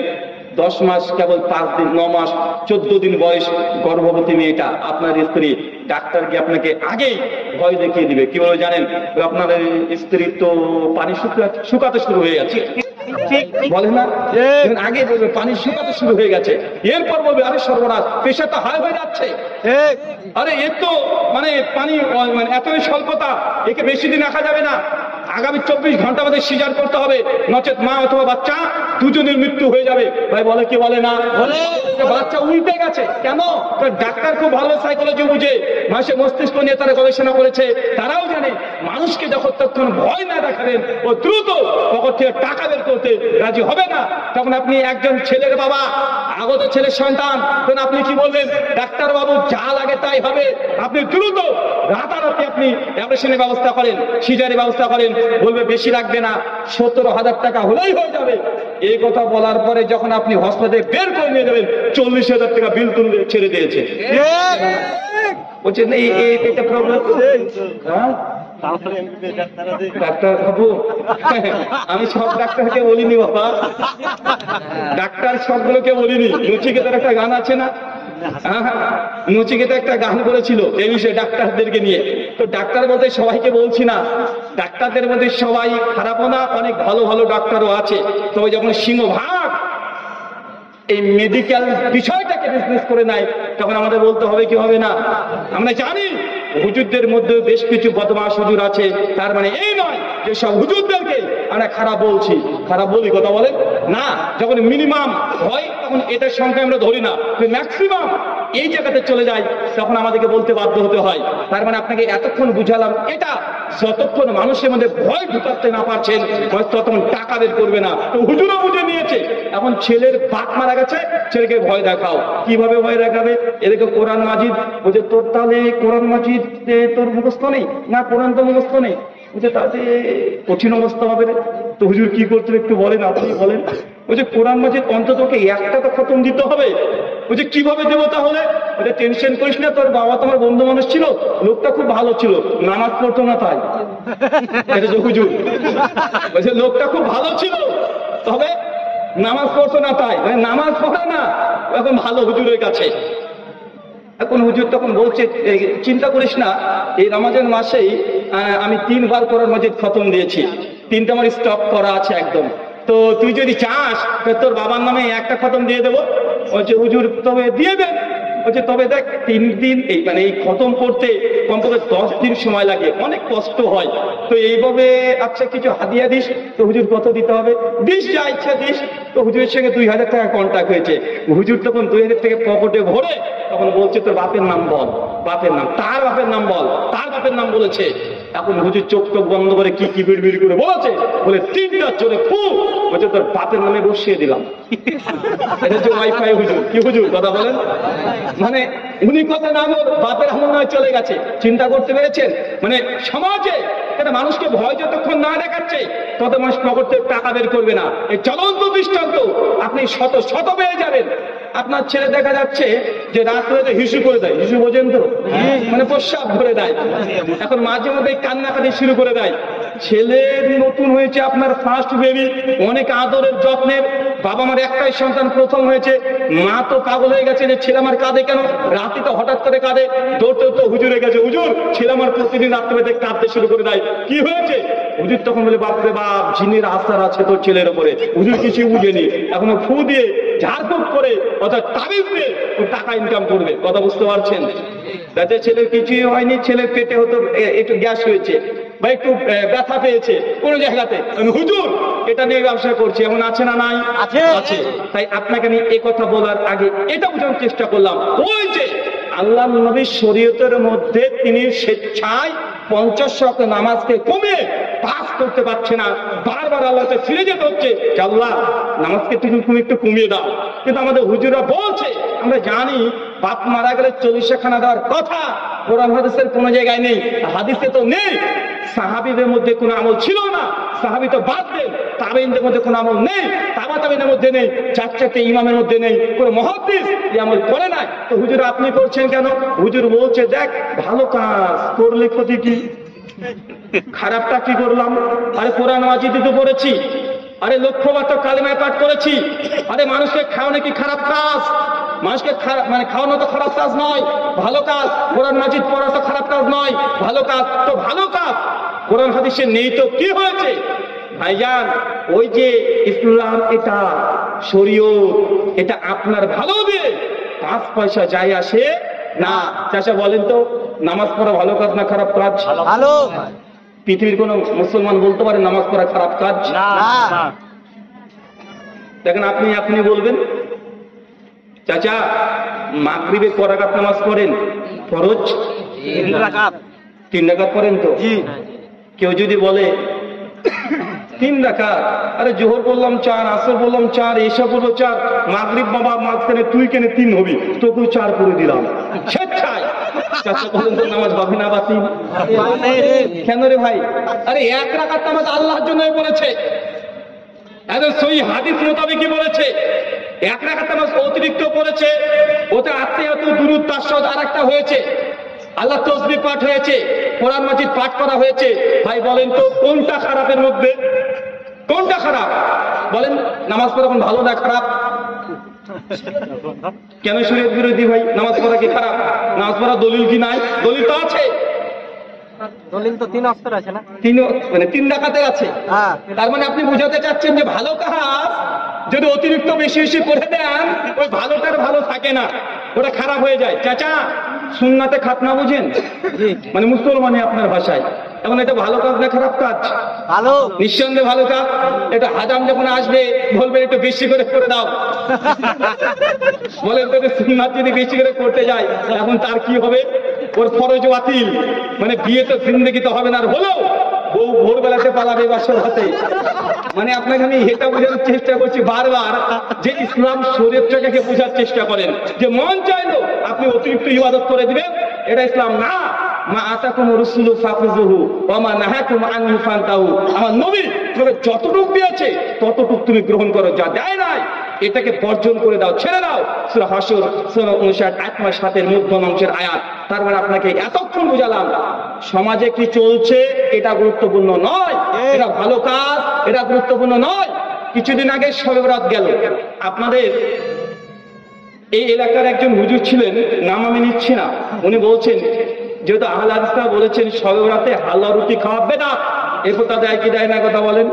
10 মাস কেবল 5 দিন, 9 মাস 14 দিন বয়স গর্ভবতী মেয়েটা আপনার স্ত্রী, ডাক্তারকে আপনাকে আগেই ভয় দেখিয়ে দিবে। কি বলে জানেন? আপনার স্ত্রীর তো পানি শুকাতে শুরু হয়ে গেছে, বলে না? আগে বলবে পানি শুকাতে শুরু হয়ে গেছে, এরপর বলবে আরে সর্বনাশ, প্রেশারটা হাই হয়ে যাচ্ছে, আরে এর তো মানে পানি মানে এতই স্বল্পতা, একে বেশি দিন রাখা যাবে না, আগামী 24 ঘন্টা মধ্যে সিজার করতে হবে, নচেত মা অথবা বাচ্চা দুজনের মৃত্যু হয়ে যাবে। ভাই বলে কি বলে না? বলে বাচ্চা উল্টে গেছে। কেন? ডাক্তার খুব ভালো সাইকোলজি বুঝে, মানুষের মস্তিষ্ক নিয়ে তারা গবেষণা করেছে, তারাও জানে মানুষকে যখন তখন ভয় না দেখাবেন ও দ্রুত পকেট থেকে টাকা বের করতে রাজি হবে না। তখন আপনি একজন ছেলের বাবা, আগত ছেলের সন্তান, তখন আপনি কি বলবেন? ডাক্তার বাবু যা লাগে তাই হবে। আপনি দ্রুত রাতারাতি আপনি অপারেশনের ব্যবস্থা করেন, সিজারের ব্যবস্থা করেন, বলবে বেশি লাগবে না, 17,000 টাকা হলেই হয়ে যাবে। এই কথা বলার পরে যখন আপনি হসপিটালে বের করে নিয়ে যাবেন, 40,000 টাকা বিল তুলে ছেড়ে দিয়েছে। বলছেন এইটা প্রবলেম। ডাক্তার বাবু, আমি সব ডাক্তারকে বলিনি বাবা, ডাক্তার সবগুলোকে বলিনি। নচিকেতার একটা গান আছে না? নচিকেতা একটা গান করেছিল এই বিষয়ে ডাক্তারদেরকে নিয়ে। তো ডাক্তার বলতে সবাইকে বলছি না, ডাক্তারদের মধ্যে সবাই খারাপও না, অনেক ভালো ভালো ডাক্তারও আছে। তবে যখন সিংহভাগ এই মেডিকেল বিষয়টাকে বিজনেস করে নেয়, তখন আমাদের বলতে হবে কি হবে না? আমরা জানি হুজুরদের মধ্যে বেশ কিছু বদমাশ হুজুর আছে, তার মানে এই নয় যে সব হুজুরদেরকে আমরা খারাপ বলছি। খারাপ বলি, কথা বলেন না। যখন মিনিমাম হয় তখন এটার সংখ্যা আমরা ধরি না, ম্যাক্সিমাম এই জায়গাতে চলে যায়, তখন আমাদেরকে বলতে বাধ্য হতে হয়। তার মানে আপনাকে এতক্ষণ বুঝালাম, এটা যতক্ষণ মানুষের মধ্যে ভয় ঢুকাতে না পারছেন, ততক্ষণ টাকা বের করবে না। তো হুজুরও বুঝে নিয়েছে, এখন ছেলের বাপ মারা গেছে, ছেলেকে ভয় দেখাও। কিভাবে ভয় দেখাবে? এদেরকে কোরআন মাজিদ, বলছে তোর তাহলে কোরআন মাজিদ তোর মুখস্থ নেই না? কোরআন তো মুখস্থ নেই। বলছে তাতে কঠিন অবস্থা হবে রে। তো হুজুর কি করতে একটু বলেন, আপনি বলেন। বলছে কোরআন মাজিদ অন্তত একটা তো খতম দিতে হবে। বলছে কিভাবে দেবো তাহলে? বলছে টেনশন করিস না, তোর বাবা তোমার বন্ধু মানুষ ছিল, লোকটা খুব ভালো ছিল, নামাজ পড়তো না তাই। এটা যে হুজুর বলছে লোকটা খুব ভালো ছিল, তবে নামাজ পড়তো না তাই। মানে নামাজ পড়ে না, এখন ভালো হুজুরের কাছে। এখন হুজুর তখন বলছে চিন্তা করিস না, এই রমজান মাসেই আমি 3 বার কোরআন মাজিদ খতম দিয়েছি, 3টা আমার স্টপ করা আছে একদম। তো তুই যদি চাস তোর বাবার নামে একটা খতম দিয়ে দেবো। বলছে হুজুর তবে দিয়ে দেন। বলছে তবে দেখ 3 দিন এই মানে এই খতম করতে কমপক্ষে 10 দিন সময় লাগে, অনেক কষ্ট হয়। তো এইভাবে আচ্ছা কিছু হাদিয়া দিস। তো হুজুর কত দিতে হবে? দিস, যা ইচ্ছা দিস। তো হুজুরের সঙ্গে 2000 টাকা কন্ট্যাক্ট হয়েছে। হুজুর তখন 2000 টাকা পকেটে ভরে তখন বলছে তোর বাপের নাম বল, বাপের নাম, তার বাপের নাম বল, তার বাপের নাম বলেছে। এখন হুজুর চোখ বন্ধ করে কি কি বিড়বিড় করে বলেছে, বলে 3টা চলে খুব বলছে তোর বাপের নামে বসিয়ে দিলাম। এটা হচ্ছে ওয়াইফাই হুজুর। কি হুজুর, কথা বলেন? মানে উনি কথা না বল, বাপের আমল নয় চলে গেছে। চিন্তা করতে পেরেছেন? মানে সমাজে এটা মানুষকে ভয় যতক্ষণ না দেখাচ্ছে, তত মানুষ পকেট থেকে টাকা বের করবে না। এই চলন্ত দৃষ্টান্ত আপনি শত শত পেয়ে যাবেন। আপনার ছেলে দেখা যাচ্ছে যে রাত্রে হিসু করে দেয়, হিসু বোঝেন তো, মানে প্রস্রাব করে দেয়। এখন মাঝে মধ্যে কান্নাকাটি শুরু করে দেয়। ছেলের নতুন হয়েছে, আপনার ফার্স্ট বেবি, অনেক আদরের যত্নের, বাবা মার একটাই সন্তান, প্রথম হয়েছে, মা তো পাগল হয়ে গেছে যে ছেলে আমার কাঁদে কেন, রাতে তো হঠাৎ করে কাঁদে, দৌড়তে তো হুজুরে গেছে, হুজুর ছেলে আমার প্রতিদিন রাত্রে কাঁদতে শুরু করে দেয়, কি হয়েছে? হুজুর তখন বলে বাপরে বাপ, জিনের আস্থার আছে তোর ছেলের উপরে। হুজুর কিছু বুঝেনি, এখনো ফু দিয়ে ঝাড়ফুঁক করে অর্থাৎ তাবিজ দিয়ে টাকা ইনকাম করবে। কথা বুঝতে পারছেন? যাতে ছেলের কিছুই হয়নি, ছেলের পেটে হয়তো একটু গ্যাস হয়েছে বা একটু ব্যথা পেয়েছে কোন জায়গাতে, আমি হুজুর এটা নিয়ে ব্যবসা করছি, এমন আছে না নাই? আছে। তাই আপনাকে আমি এই কথা বলার আগে এটা বোঝানোর চেষ্টা করলাম, ওই যে আল্লাহ নবীর শরীয়তের মধ্যে তিনি স্বেচ্ছায় 50 ওয়াক্ত নামাজকে কমিয়ে পাস করতে পারছে না, বারবার আল্লাহকে ফিরে যেতে হচ্ছে, আল্লাহ নামাজকে তুমি একটু কমিয়ে দাও। কিন্তু আমাদের হুজুরা বলছে, আমরা জানি বাপ মারা গেলে 40 খানা দেওয়ার কথা কোরআন হাদিসের কোনো জায়গায় নেই, হাদিসে তো নেই। সাহাবীদের মধ্যে কোনো আমল ছিল না, সাহাবী তো বাদ দেন, তাবেঈনদের মধ্যে কোনো আমল নেই, তাবেঈনের মধ্যে নেই, 4 ইমামের মধ্যে নেই, কোনো মুহাদ্দিস এই আমল করে নাই। তো হুজুর আপনি করছেন কেন? হুজুর বলছে, দেখ ভালো কাজ করলে ক্ষতি কি, খারাপটা কি করলাম? আরে কোরআন মাজিদে তো পড়েছি, আরে লক্ষ্যবার তো কালিমায় পাঠ করেছি, আরে মানুষকে খাওয়ানো কি খারাপ কাজ? মানুষকে মানে খাওয়ানো তো খারাপ কাজ নয়, ভালো কাজ। কোরআন মাজিদ পড়া তো খারাপ কাজ নয়, ভালো কাজ। তো ভালো কাজ কোরআন হাদিসে নেই তো কি হয়েছে? ভাইজান, ওই যে ইসলাম, এটা শরীয়ত, এটা আপনার ভালো হবে, 5 পয়সা যায় আসে না। চাচা বলেন তো, নামাজ পড়া ভালো কাজ না খারাপ কাজ? ভালো। পৃথিবীর কোন মুসলমান বলতে পারে নামাজ পড়া খারাপ কাজ? না। দেখেন, আপনি বলবেন। চাচা, মাগরিবে ক রাকাত নামাজ পড়েন? ফরজ 3 রাকাত। 3 রাকাত পড়েন তো? জি। কেউ যদি বলে 3 রাকাত, আরে জোহর বললাম 4, আসর বললাম 4, এশা বললো 4, মাগরিব বাবা মাঝখানে তুই কেন 3 হবি, তোকেও 4 করে দিলাম, স্বেচ্ছায়। চাচা বলেন তো, নামাজ হবে না বাতিল? কেন রে ভাই? আরে 1 রাকাত নামাজ আল্লাহর জন্য বলেছে, একদম সহিহ হাদিস মোতাবেকই বলেছে। 1 রাকাত নামাজ অতিরিক্ত পড়েছে, ওতে আত্মীয়ত দুরূদ তাশাহুদ আরেকটা হয়েছে, আল্লাহ তাসবিহ পাঠ হয়েছে, কোরআন মাজিদ পাঠ করা হয়েছে। ভাই বলেন তো, কোনটা খারাপের মধ্যে? কোনটা খারাপ বলেন? নামাজ পড়া কোন ভালো না খারাপ? কেন শরীয়ত বিরোধী ভাই? নামাজ পড়া কি খারাপ? নামাজ পড়া দলিল কি নাই? দলিল তো আছে, দলিল তো 3 অক্ষর আছে না? 3 রাকাতের আছে। তার মানে আপনি বোঝাতে চাচ্ছেন যে ভালো কাজ যদি অতিরিক্ত বেশি বেশি করে দেন, ওই ভালোটার ভালো থাকে না, ওটা খারাপ হয়ে যায়। চাচা, সুন্নাতে খাতনা বুঝেন? মানে মুসলমানে আপনার ভাষায়, এখন এটা ভালো কাজ না খারাপ কাজ? ভালো। নিঃসন্দেহে ভালো কাজ। এটা হাজাম যখন আসবে বলবেন একটু বেশি করে করে দাও। বলেন তো, সুন্নাত যদি বেশি করে করতে যায়, এখন তার কি হবে? ওর ফরজ বাতিল, মানে বিয়ে তো জিন্দেগিতে হবে না, আর হলো বউ ভোরবেলাতে পালাবে বাসর হাতে। মানে আপনাকে আমি এটা বোঝানোর চেষ্টা করছি বারবার, যে ইসলাম শরীয়তটাকে বোঝার চেষ্টা করেন, যে মন চাইলো আপনি অতিরিক্ত ইবাদত করে দিবেন, এটা ইসলাম না। মা আতাকুম রাসূলু ফাখুযুহু ওয়া মা নাহাকুম আনহু ফান্তাহু। আমার নবী তোমাকে যতটুকু দিয়েছে ততটুকু তুমি গ্রহণ করো, যা দেয় নাই এটাকে বর্জন করে দাও, ছেড়ে দাও। সূরা হাসর সূরা 59 আয়াত 7 মধ্যম অংশের আয়াত। তার মানে আপনাকে এতক্ষণ বুঝালাম, সমাজে কি চলছে এটা গুরুত্বপূর্ণ নয়, এটা ভালো কাজ, এটা গুরুত্বপূর্ণ নয়। কিছুদিন আগে শবে বরাত গেল, আপনাদের এই এলাকার একজন হুজুর ছিলেন, নাম আমি নিচ্ছি না, উনি বলছেন, যেহেতু আহলে হাদিসরা বলেছেন শবে বরাতে হালুয়া রুটি খাওয়া বেদাত, এ কথা দেয় কি দেয় না কথা বলেন?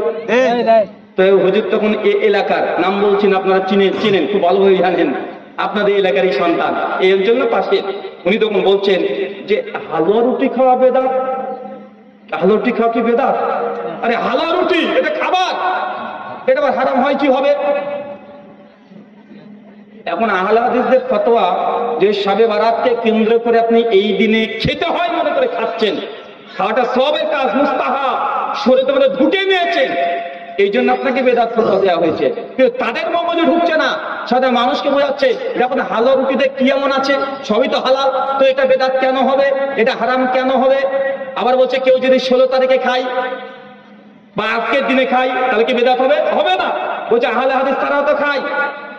তো হুজুর তখন এই এলাকার, নাম বলছেন, আপনারা চিনেন, খুব ভালোভাবে জানেন, আপনাদের এলাকারই সন্তান, এই জন্য পাশে। উনি তখন বলছেন যে হালুয়া রুটি খাওয়া বেদাত। হালুয়া রুটি খাওয়া কি বেদাত? আরে হালুয়া রুটি এটা খাবার, এটা আবার হারাম হয় কি হবে? এখন আহলে হাদিসদের ফতোয়া যে শবে বরাতকে কেন্দ্র করে আপনি এই দিনে খেতে হয় মনে করে খাচ্ছেন, খাওয়াটা সবের কাজ, মুস্তাহাব, শরীয়তে বলে ঢুকে নিয়েছেন, এই জন্য আপনাকে বেদাত ফতোয়া দেওয়া হয়েছে। কিন্তু তাদের মগজে ঢুকছে না, সাধারণ মানুষকে বোঝাচ্ছে যখন হালুয়া রুটিতে কি এমন আছে, সবই তো হালাল, তো এটা বেদাত কেন হবে, এটা হারাম কেন হবে? আবার বলছে কেউ যদি 16 তারিখে খায় বা আজকের দিনে খাই তাহলে কি বেদাত হবে? হবে না। বলছে আহলে হাদিস তারাও তো খায়,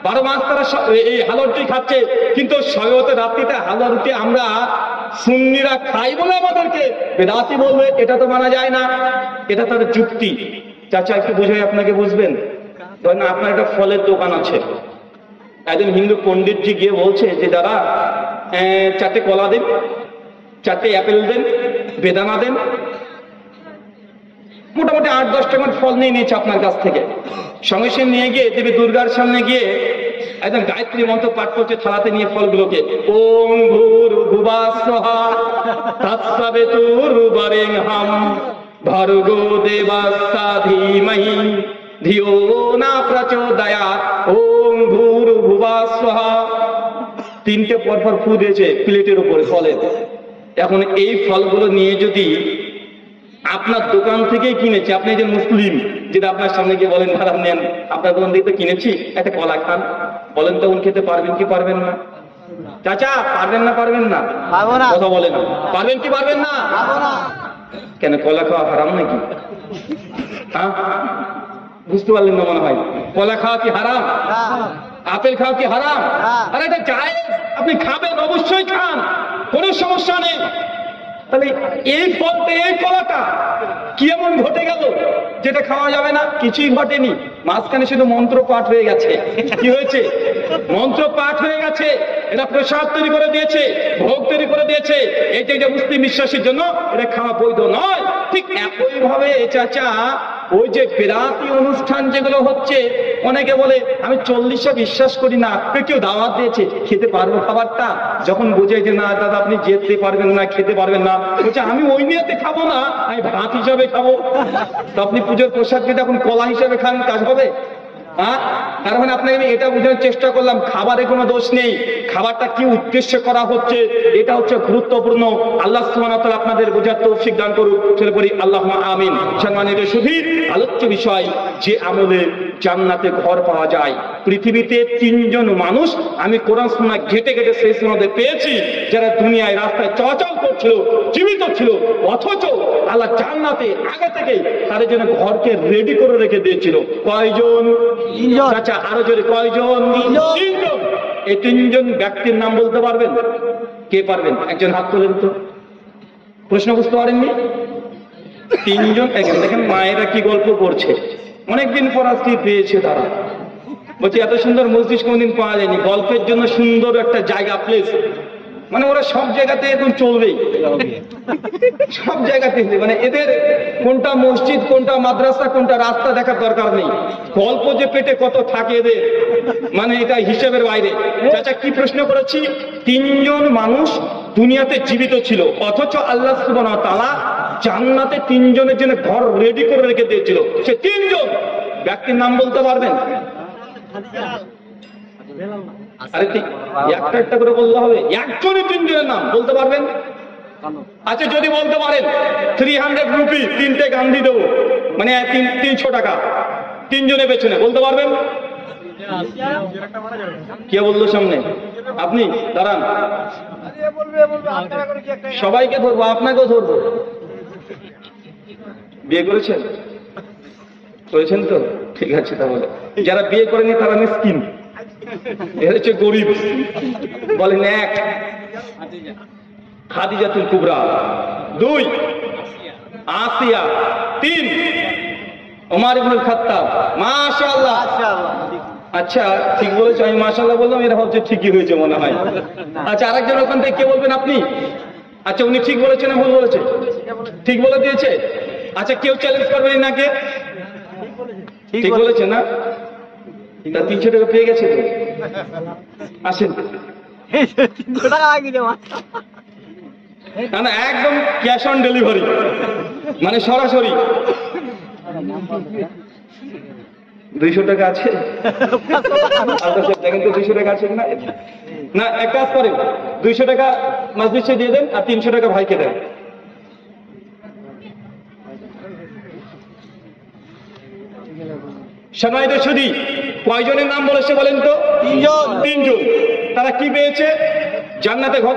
12 মাস তারা এই হালুয়া রুটি খাচ্ছে, কিন্তু শবে রাত্রিতে হালুয়া রুটি আমরা সুন্নিরা খাই বলে আমাদেরকে বেদাতি বলবে, এটা তো মানা যায় না। এটা তার যুক্তি। চাচা একটু বুঝাই, আপনাকে বুঝবেন। ধরেন আপনার একটা ফলের দোকান আছে, একজন হিন্দু পণ্ডিতজি গিয়ে বলছে যে দাদা 4টে কলা দেন, 4টে অ্যাপেল দেন, বেদানা দেন, মোটামুটি 8-10 টাকার ফল নিয়ে নিয়েছে আপনার কাছ থেকে। সঙ্গে সঙ্গে নিয়ে গিয়ে দেবী দুর্গার সামনে গিয়ে একদম গায়ত্রী মন্ত্র পাঠ করছে, থালাতে নিয়ে ফলগুলোকে, ওম ভূর্ভুবঃ স্বাহা তৎসবিতুর্বরেণ্যং ভর্গো দেবস্য ধীমহি ধিয়ো না প্রচোদয়াৎ ওম ভূর্ভুবঃ স্বাহা। 3টে পরপর ফু দিয়েছে প্লেটের উপরে ফলের। এখন এই ফলগুলো নিয়ে যদি আপনার দোকান থেকেই কিনেছি, আপনি যে মুসলিম, যেটা আপনার সামনে গিয়ে বলেন দাদা নেন আপনার দোকান থেকে তো কিনেছি, একটা কলা খান, বলেন তো উনি খেতে পারবেন কি পারবেন না? চাচা পারবেন না পারবেন না? পারবো না। কথা বলে না, পারবেন কি পারবেন না? পারবো না। কেন কলা খাওয়া হারাম নাকি? হ্যাঁ বুঝতে পারলেন না মনে হয়। কলা খাওয়া কি হারাম? হ্যাঁ। আপেল খাওয়া কি হারাম? হ্যাঁ। আরে এটা জায়েজ, আপনি খাবেন, অবশ্যই খান, কোনো সমস্যা নেই। তাহলে এই ফলটা, এই কলাটা কি এমন ঘটে গেল যেটা খাওয়া যাবে না? কিছুই ঘটেনি, মাঝখানে শুধু মন্ত্র পাঠ হয়ে গেছে। কি হয়েছে? মন্ত্র পাঠ হয়ে গেছে। এটা প্রসাদ তৈরি করে দিয়েছে, ভোগ তৈরি করে দিয়েছে। এইটা যে মুসলিম বিশ্বাসের জন্য এটা খাওয়া বৈধ নয়। ঠিক একই ভাবে চাচা ওই যে বেরাতি অনুষ্ঠান যেগুলো হচ্ছে, অনেকে বলে আমি 40-এ বিশ্বাস করি না, কেউ দাওয়াত দিয়েছে খেতে পারবো খাবারটা, যখন বোঝে যে না দাদা আপনি যেতে পারবেন না, খেতে পারবেন না, বলছে আমি ওই নিয়েতে খাবো না, আমি ভাত হিসাবে খাবো। তো আপনি পুজোর প্রসাদ যেটা এখন কলা হিসাবে খান, কাজ হবে? হ্যাঁ, তার মানে আপনাকে আমি এটা বোঝানোর চেষ্টা করলাম, খাবারে কোনো দোষ নেই, খাবারটা কি উদ্দেশ্যে করা হচ্ছে এটা হচ্ছে গুরুত্বপূর্ণ। আল্লাহ সুবহানাহু ওয়া তাআলা আপনাদের বোঝার তৌফিক দান করুক, চলে পড়ি আল্লাহুম্মা আমিন। সম্মানিত সুধীর, আলোচ্য বিষয় যে আমলে জান্নাতে ঘর পাওয়া যায়। পৃথিবীতে 3 জন মানুষ আমি কোরআন সুন্নাহ ঘেটে ঘেটে সেই সনদে পেয়েছি, যারা দুনিয়ায় রাস্তায় চলাচল করছিল, জীবিত ছিল, অথচ আল্লাহ জান্নাতে আগে থেকেই তাদের জন্য ঘরকে রেডি করে রেখে দিয়েছিল। কয়জন? 3 জন। আচ্ছা আরো জোরে, কয়জন? 3 জন। 3 জন। এই 3 জন ব্যক্তির নাম বলতে পারবেন? কে পারবেন? একজন হাত তোলেন তো। প্রশ্ন বুঝতে পারেননি? 3 জন। দেখেন মায়েরা কি গল্প করছে, অনেকদিন পর আজকে পেয়েছে তারা। বলছে এত সুন্দর মসজিদ কোনদিন পাওয়া যায়নি, গল্পের জন্য সুন্দর একটা জায়গা, প্লেস। মানে ওরা সব জায়গাতে এখন চলবেই, সব জায়গাতে, মানে এদের কোনটা মসজিদ, কোনটা মাদ্রাসা, কোনটা রাস্তা দেখার দরকার নেই। গল্প যে পেটে কত থাকে এদের, মানে এটা হিসেবের বাইরে। চাচা কি প্রশ্ন করেছি? 3 জন মানুষ দুনিয়াতে জীবিত ছিল, অথচ আল্লাহ সুবহানাহু ওয়া তাআলা জান্নাতে 3 জনের জন্য ঘর রেডি করে রেখে দিয়েছিল। সে 3 জন ব্যক্তির নাম বলতে পারবেন? আরে ঠিক একটা একটা করে বলতে হবে, একজনই 3 জনের নাম বলতে পারবেন? আচ্ছা যদি বলতে পারেন 300 রুপি 3টে গান্ধী দেবো, মানে 300 টাকা 3 জনের পেছনে, বলতে পারবেন? কে বললো সামনে? আপনি দাঁড়ান, সবাইকে ধরবো, আপনাকেও ধরবো। বিয়ে করেছেন? করেছেন তো ঠিক আছে। তাহলে যারা বিয়ে করেনি তারা মিসকিন, এরা হচ্ছে গরিব। বলেন 1 খাদিজাতুল কুবরা, 2 আসিয়া, 3 ওমর ইবনুল খাত্তাব। মাশাআল্লাহ। আচ্ছা ঠিক বলেছো, আমি মাশাআল্লাহ বললাম, এরা ভাবছে ঠিকই হয়েছে মনে হয়। আচ্ছা আরেকজন ওখান থেকে কে বলবেন? আপনি? আচ্ছা উনি ঠিক বলেছেন না ভুল বলেছে? ঠিক বলে দিয়েছে। আচ্ছা কেউ চ্যালেঞ্জ করবেন নাকি? ঠিক বলেছে না? তা 300 টাকা পেয়ে গেছে তো, আসেন। 300 টাকা লাগি দেওয়া। না না, একদম ক্যাশ অন ডেলিভারি, মানে সরাসরি। 200 টাকা আছে? দেখেন তো 200 টাকা আছে না? না এক কাজ করেন, 200 টাকা মসজিদে দিয়ে দেন আর 300 টাকা ভাইকে দেন। সম্মানিত সুধী, কয়জনের নাম বলেছে বলেন তো? 3 জন। 3 জন। তারা কি পেয়েছে? জান্নাতে ঘর।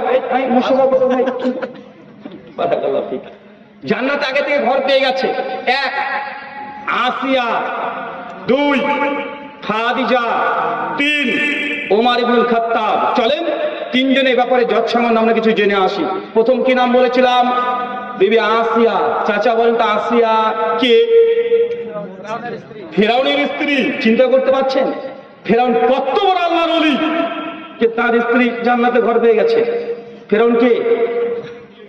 জান্নাতে আগে থেকে ঘর পেয়ে গেছে। 1 আসিয়া, 2 খাদিজা, 3 ওমর ইবনুল খাত্তাব। চলেন 3 জনের ব্যাপারে যৎসামান্য আমরা কিছু জেনে আসি। প্রথম কি নাম বলেছিলাম? বিবি আসিয়া। চাচা বলেন তো আসিয়া কে? ফেরাউনের স্ত্রী। চিন্তা করতে পারছেন? ফেরাউন কত বড় আল্লাহর ওলি, যে তার স্ত্রী জান্নাতে ঘর পেয়ে গেছে। ফেরাউন কে?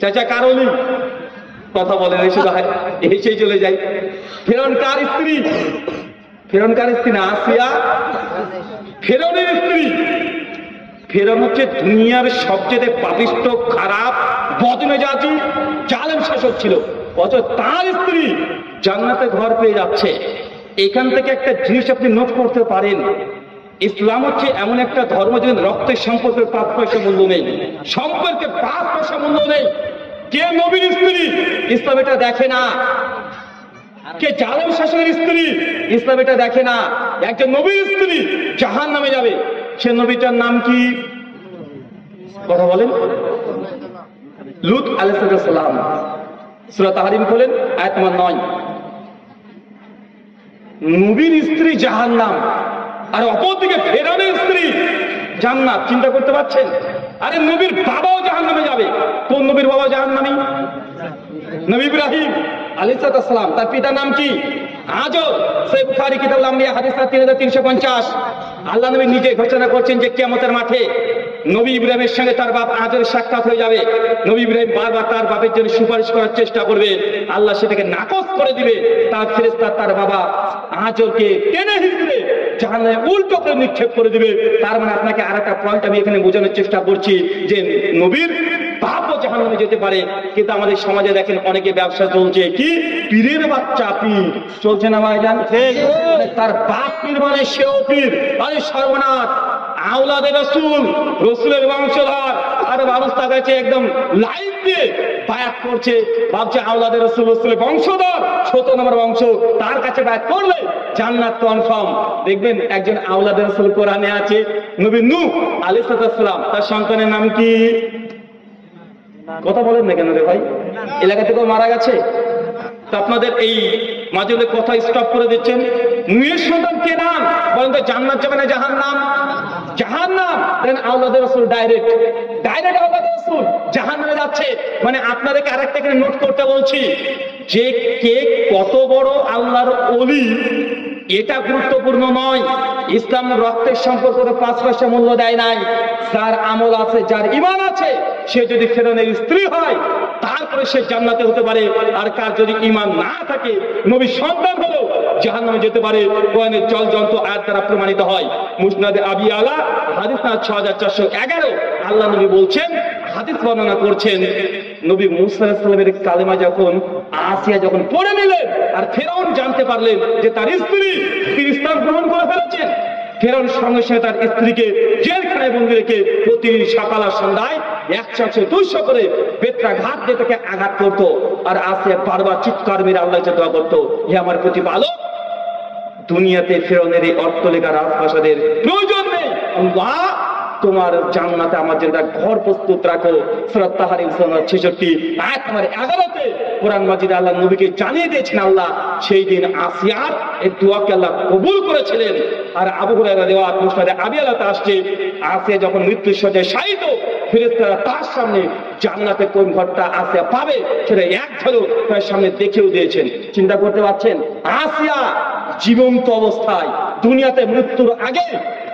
চাচা কার ওলি? কথা বলেন, এসেই চলে যাই। ফেরাউন কার স্ত্রী? ফেরাউন কার স্ত্রী না, আসিয়া ফেরাউনের স্ত্রী। ফেরাউন হচ্ছে দুনিয়ার সবচেয়ে পাপিষ্ঠ, খারাপ, বদমেজাজি, জালেম শাসক ছিল, অথচ তার স্ত্রী জান্নাতে ঘর পেয়ে যাচ্ছে। এখান থেকে একটা জিনিস আপনি নোট করতে পারেন, ইসলাম হচ্ছে এমন একটা ধর্ম যেখানে রক্তের সম্পর্কের 5 পয়সা মূল্য নেই, সম্পর্কে 5 পয়সা মূল্য নেই। কে নবীর স্ত্রী, ইসলাম এটা দেখে না। কে জালেম শাসকের স্ত্রী, ইসলাম এটা দেখে না। একজন নবীর স্ত্রী জাহান্নামে যাবে, সে নবীটার নাম কি? কথা বলেন। লূত আলাইহিস সালাম। সূরা তাহরিম খোলেন, আয়াত নম্বর 9। নবীর স্ত্রী জাহান্নাম, আর অপরদিকে ফেরাউনের স্ত্রী জান্নাত। চিন্তা করতে পারছেন? আরে নবীর বাবাও জাহান্নামে যাবে। কোন নবীর বাবা জাহান্নামী? নবী ইব্রাহিম আলাইহিস সালাম। তার পিতার নাম কি? আজর। সহিহ বুখারী কিতাবুল আম্বিয়া হাদিস 3350। আল্লাহ নবী নিজে ঘোষণা করছেন যে কিয়ামতের মাঠে নবী ইব্রাহিমের সঙ্গে তার বাপ আজরের সাক্ষাৎ হয়ে যাবে। নবী ইব্রাহিম বারবার তার বাপের জন্য সুপারিশ করার চেষ্টা করবে, আল্লাহ সেটাকে নাকচ করে দিবে। তার ফেরেশতা তার বাবা আজরকে টেনে হিঁচড়ে জাহান্নামে উল্টো করে নিক্ষেপ করে দিবে। তার মানে আপনাকে আরেকটা পয়েন্ট আমি এখানে বোঝানোর চেষ্টা করছি যে নবীর বাপও জাহান্নামে যেতে পারে। কিন্তু আমাদের সমাজে দেখেন অনেকে ব্যবসা চলছে কি, পীরের বাচ্চা পীর চলছে না ভাইজান? তার বাপ পীর মানে সেও পীর। আরে সর্বনাশ, আওলাদে রাসূল, রাসূলের বংশধর, আর মানুষ তার কাছে একদম লাইভ দিয়ে বায়াত করছে, ভাবছে আওলাদে রাসূল, রাসূলের বংশধর, 17 নম্বর বংশ, তার কাছে বায়াত করলে জান্নাত কনফার্ম। দেখবেন একজন আওলাদে রাসূল কোরআনে আছে, নবী নূহ আলাইহিস সালাম। তার সন্তানের নাম কি? কথা বলেন না কেন রে ভাই? এলাকা থেকে মারা গেছে। তো আপনাদের এই মাঝে কথা স্টপ করে দিচ্ছেন। নূহের সন্তান কেনান, বলেন তো জান্নাত যাবে না জাহান্নাম? জাহান্নাম। দেন আওলাদে রাসূল ডাইরেক্ট আওলাদে রাসূল জাহান্নামে যাচ্ছে। মানে আপনাদেরকে আরেকটা এখানে নোট করতে বলছি যে কে কত বড় আল্লাহর ওলি এটা গুরুত্বপূর্ণ নয়। ইসলাম রক্তের সম্পর্কে 5 পয়সা মূল্য দেয় নাই। যার আমল আছে, যার ঈমান আছে, সে যদি ফেরাউনের স্ত্রী হয় তারপরে সে জান্নাতে হতে পারে। আর কার যদি ঈমান না থাকে, নবীর সন্তান হলেও জাহান্নামে যেতে পারে। কোরআনের জলজন্ত আয়াত দ্বারা প্রমাণিত হয়। মুসনাদে আবি আলা হাদিস না 6411 আল্লাহ নবী বলছেন, হাদিস বর্ণনা করছেন, নবী মুসা আলাইহিস সালামের কালেমা যখন আসিয়া যখন পড়ে নিলেন আর ফেরাউন জানতে পারলেন যে তার স্ত্রী ইসলাম গ্রহণ করে ফেলেছেন, ফেরাউন সঙ্গে সঙ্গে তার স্ত্রীকে জেলখানায় বন্দী রেখে প্রতিদিন সকাল আর সন্ধ্যায় 100-200 করে বেত্রাঘাত দিয়ে তাকে আঘাত করতো। আর আসিয়া বারবার চিৎকার মেরে আল্লাহর কাছে দোয়া করতো, হে আমার প্রতিপালক, দুনিয়াতে ফেরাউনের এই অট্টালিকা রাজপ্রাসাদের প্রয়োজন নেই। আল্লাহ, তোমার জান্নাতে আমার জন্য ঘর প্রস্তুত রাখো। সূরা তাহরিম 66 আয়াত নম্বর 11-তে কোরআন মাজিদে আল্লাহ নবীকে জানিয়ে দিয়েছেন আল্লাহ সেই দিন আসিয়ার এই দোয়াকে আল্লাহ কবুল করেছিলেন। আর আবু হুরায়রা রিওয়ায়াত মুসনাদে আবি আলাতে আসছে, আসিয়া যখন মৃত্যুর শয্যায় শায়িত, ফেরেশতারা তার সামনে জান্নাতে কোন ঘরটা আসিয়া পাবে সেটা এক ঝলক তার সামনে দেখেও দিয়েছেন। চিন্তা করতে পারছেন? আসিয়া জীবন্ত অবস্থায় দুনিয়াতে মৃত্যুর আগে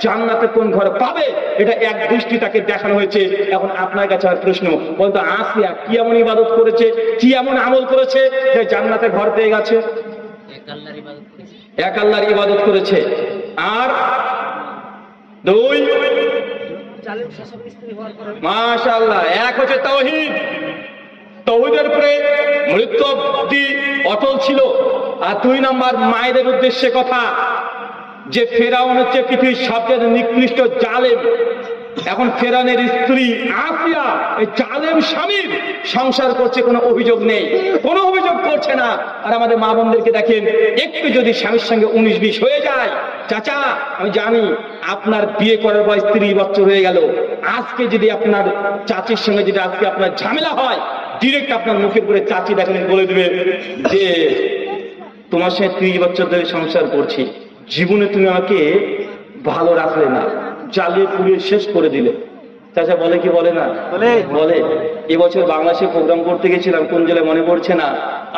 জান্নাতে কোন ঘর পাবে এটা এক দৃষ্টি তাকে দেখানো হয়েছে। এখন আপনার কাছে আর প্রশ্ন, বলতো আসিয়া কি এমন ইবাদত করেছে, কি এমন আমল করেছে যে জান্নাতে ঘর পেয়ে গেছে? এক আল্লাহর ইবাদত করেছে। আর 2, মাশাআল্লাহ, এক হচ্ছে তাওহীদ। তাওহীদের উপরে মৃত্যু অবধি অটল ছিল। আর 2 নম্বর মায়েদের উদ্দেশ্যে কথা, যে ফেরাউন হচ্ছে পৃথিবীর সবচেয়ে নিকৃষ্ট জালেম। এখন ফেরাউনের স্ত্রী আসিয়া এই জালেম স্বামীর সংসার করছে, কোনো অভিযোগ নেই, কোনো অভিযোগ করছে না। আর আমাদের মা বোনদেরকে দেখেন, একটু যদি স্বামীর সঙ্গে 19-20 হয়ে যায়, চাচা আমি জানি আপনার বিয়ে করার পর 30 বছর হয়ে গেল, আজকে যদি আপনার চাচির সঙ্গে যদি আজকে আপনার ঝামেলা হয়, ডিরেক্ট আপনার মুখের উপরে চাচি দেখেন বলে দিবে যে তোমার সঙ্গে 30 বছর ধরে সংসার করছি, জীবনে তুমি আমাকে ভালো রাখলে না, জ্বালিয়ে পুড়িয়ে শেষ করে দিলে। চাচা বলে কি বলে না? বলে। এবছর বাংলাদেশে প্রোগ্রাম করতে গেছিলাম, কোন জেলায় মনে পড়ছে না,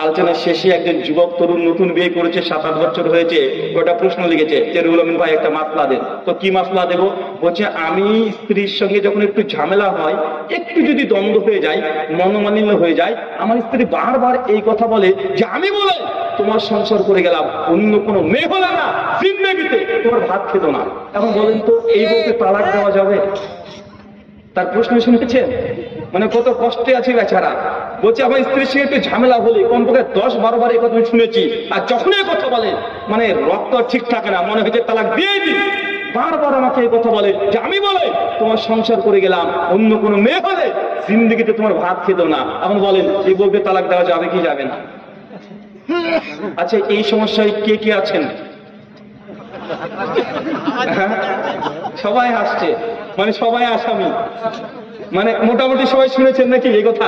আলোচনার শেষে একজন যুবক তরুণ নতুন বিয়ে করেছে, 7-8 বছর হয়েছে, ওটা প্রশ্ন লিখেছে যে রুহুল আমিন ভাই একটা মাসলা দেন। তো কি মাসলা দেবো? বলছে আমি স্ত্রীর সঙ্গে যখন একটু ঝামেলা হয়, একটু যদি দ্বন্দ্ব হয়ে যায়, মনোমালিন্য হয়ে যায়, আমার স্ত্রী বারবার এই কথা বলে যে আমি বলে তোমার সংসার করে গেলাম, অন্য কোনো মেয়ে হলে না জিন্দেগিতে তোমার ভাত খেত না। এখন বলেন তো এই বলতে তালাক দেওয়া যাবে? তার প্রশ্ন শুনেছেন? মানে কত কষ্টে আছে বেচারা। বলছে আমার স্ত্রীর সঙ্গে একটু ঝামেলা হলে কমপক্ষে 10-12 বার এই কথা আমি শুনেছি, আর যখন এই কথা বলে মানে রক্ত ঠিক থাকে না, মনে হয়েছে তালাক দিয়ে দিই। বারবার আমাকে এই কথা বলে যে আমি বলে তোমার সংসার করে গেলাম, অন্য কোনো মেয়ে হলে জিন্দেগিতে তোমার ভাত খেত না। এখন বলেন এই বউকে তালাক দেওয়া যাবে কি যাবে না? আচ্ছা, এই সমস্যায় কে কে আছেন? হ্যাঁ? সবাই আসছে, মানে সবাই আসামি, মানে মোটামুটি সবাই শুনেছেন নাকি এই কথা?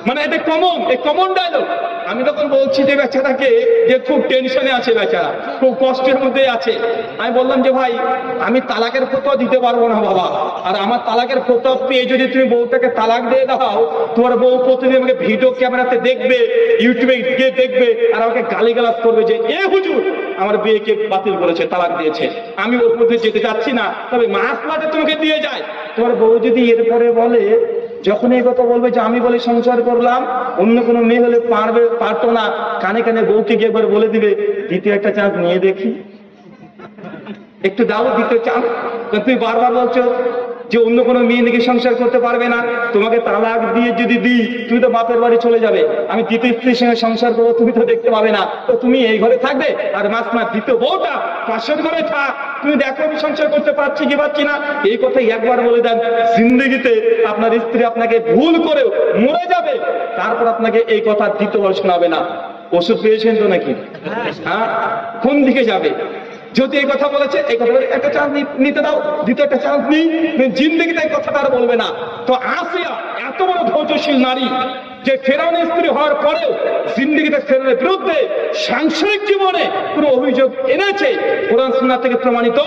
মানে এটা কমন, এই কমন ডায়লগ। আমি তখন বলছি যে বেচারাকে, যে খুব টেনশনে আছে বেচারা, খুব কষ্টের মধ্যে আছে। আমি বললাম যে ভাই, আমি তালাকের ফতোয়া দিতে পারবো না বাবা, আর আমার তালাকের ফতোয়া পেয়ে যদি তুমি বউটাকে তালাক দিয়ে দাও, তোমার বউ প্রতিদিন আমাকে ভিডিও ক্যামেরাতে দেখবে, ইউটিউবে গিয়ে দেখবে, আর আমাকে গালিগালাজ করবে যে এ হুজুর আমার বিয়েকে বাতিল করেছে, তালাক দিয়েছে। আমি ওর মধ্যে যেতে চাচ্ছি না, তবে মাসলাতে তোমাকে দিয়ে যায়। তোমার বউ যদি এরপরে বলে, যখন এই কথা বলবে যে আমি বলে সংসার করলাম, অন্য কোনো মেয়ে হলে পারতো না, কানে কানে বউকে গিয়ে একবার বলে দিবে দ্বিতীয় একটা চান্স নিয়ে দেখি, একটু দাও দ্বিতীয় চান্স। তুমি বারবার বলছো যে অন্য কোনো মেয়ে নাকি সংসার করতে পারবে না, তোমাকে তালাক দিয়ে যদি দিই তুমি তো বাপের বাড়ি চলে যাবে, আমি দ্বিতীয় স্ত্রীর সঙ্গে সংসার করবো, তুমি তো দেখতে পাবে না, তো তুমি এই ঘরে থাকবে, আর মাস দ্বিতীয় বউটা পাশের ঘরে থাক, তুমি দেখো আমি সংসার করতে পারছি কি পারছি না। এই কথাই একবার বলে দেন, জিন্দগিতে আপনার স্ত্রী আপনাকে ভুল করেও মরে যাবে, তারপর আপনাকে এই কথা দ্বিতীয়বার শোনাবে না। ওষুধ পেয়েছেন তো নাকি? হ্যাঁ, কোন দিকে যাবে? যদি এই কথা বলেছে, এই কথা একটা চান্স নিতে দাও, দ্বিতীয় একটা চান্স নিই, জিন্দগিতে এই কথাটা আর বলবে না। তো আসিয়া এত বড় ধৈর্যশীল নারী, যে ফেরাউনের স্ত্রী হওয়ার পরেও জিন্দগিতে ফেরাউনের বিরুদ্ধে সাংসারিক জীবনে কোনো অভিযোগ এনেছে, কোরআন সুন্নাহ থেকে প্রমাণিত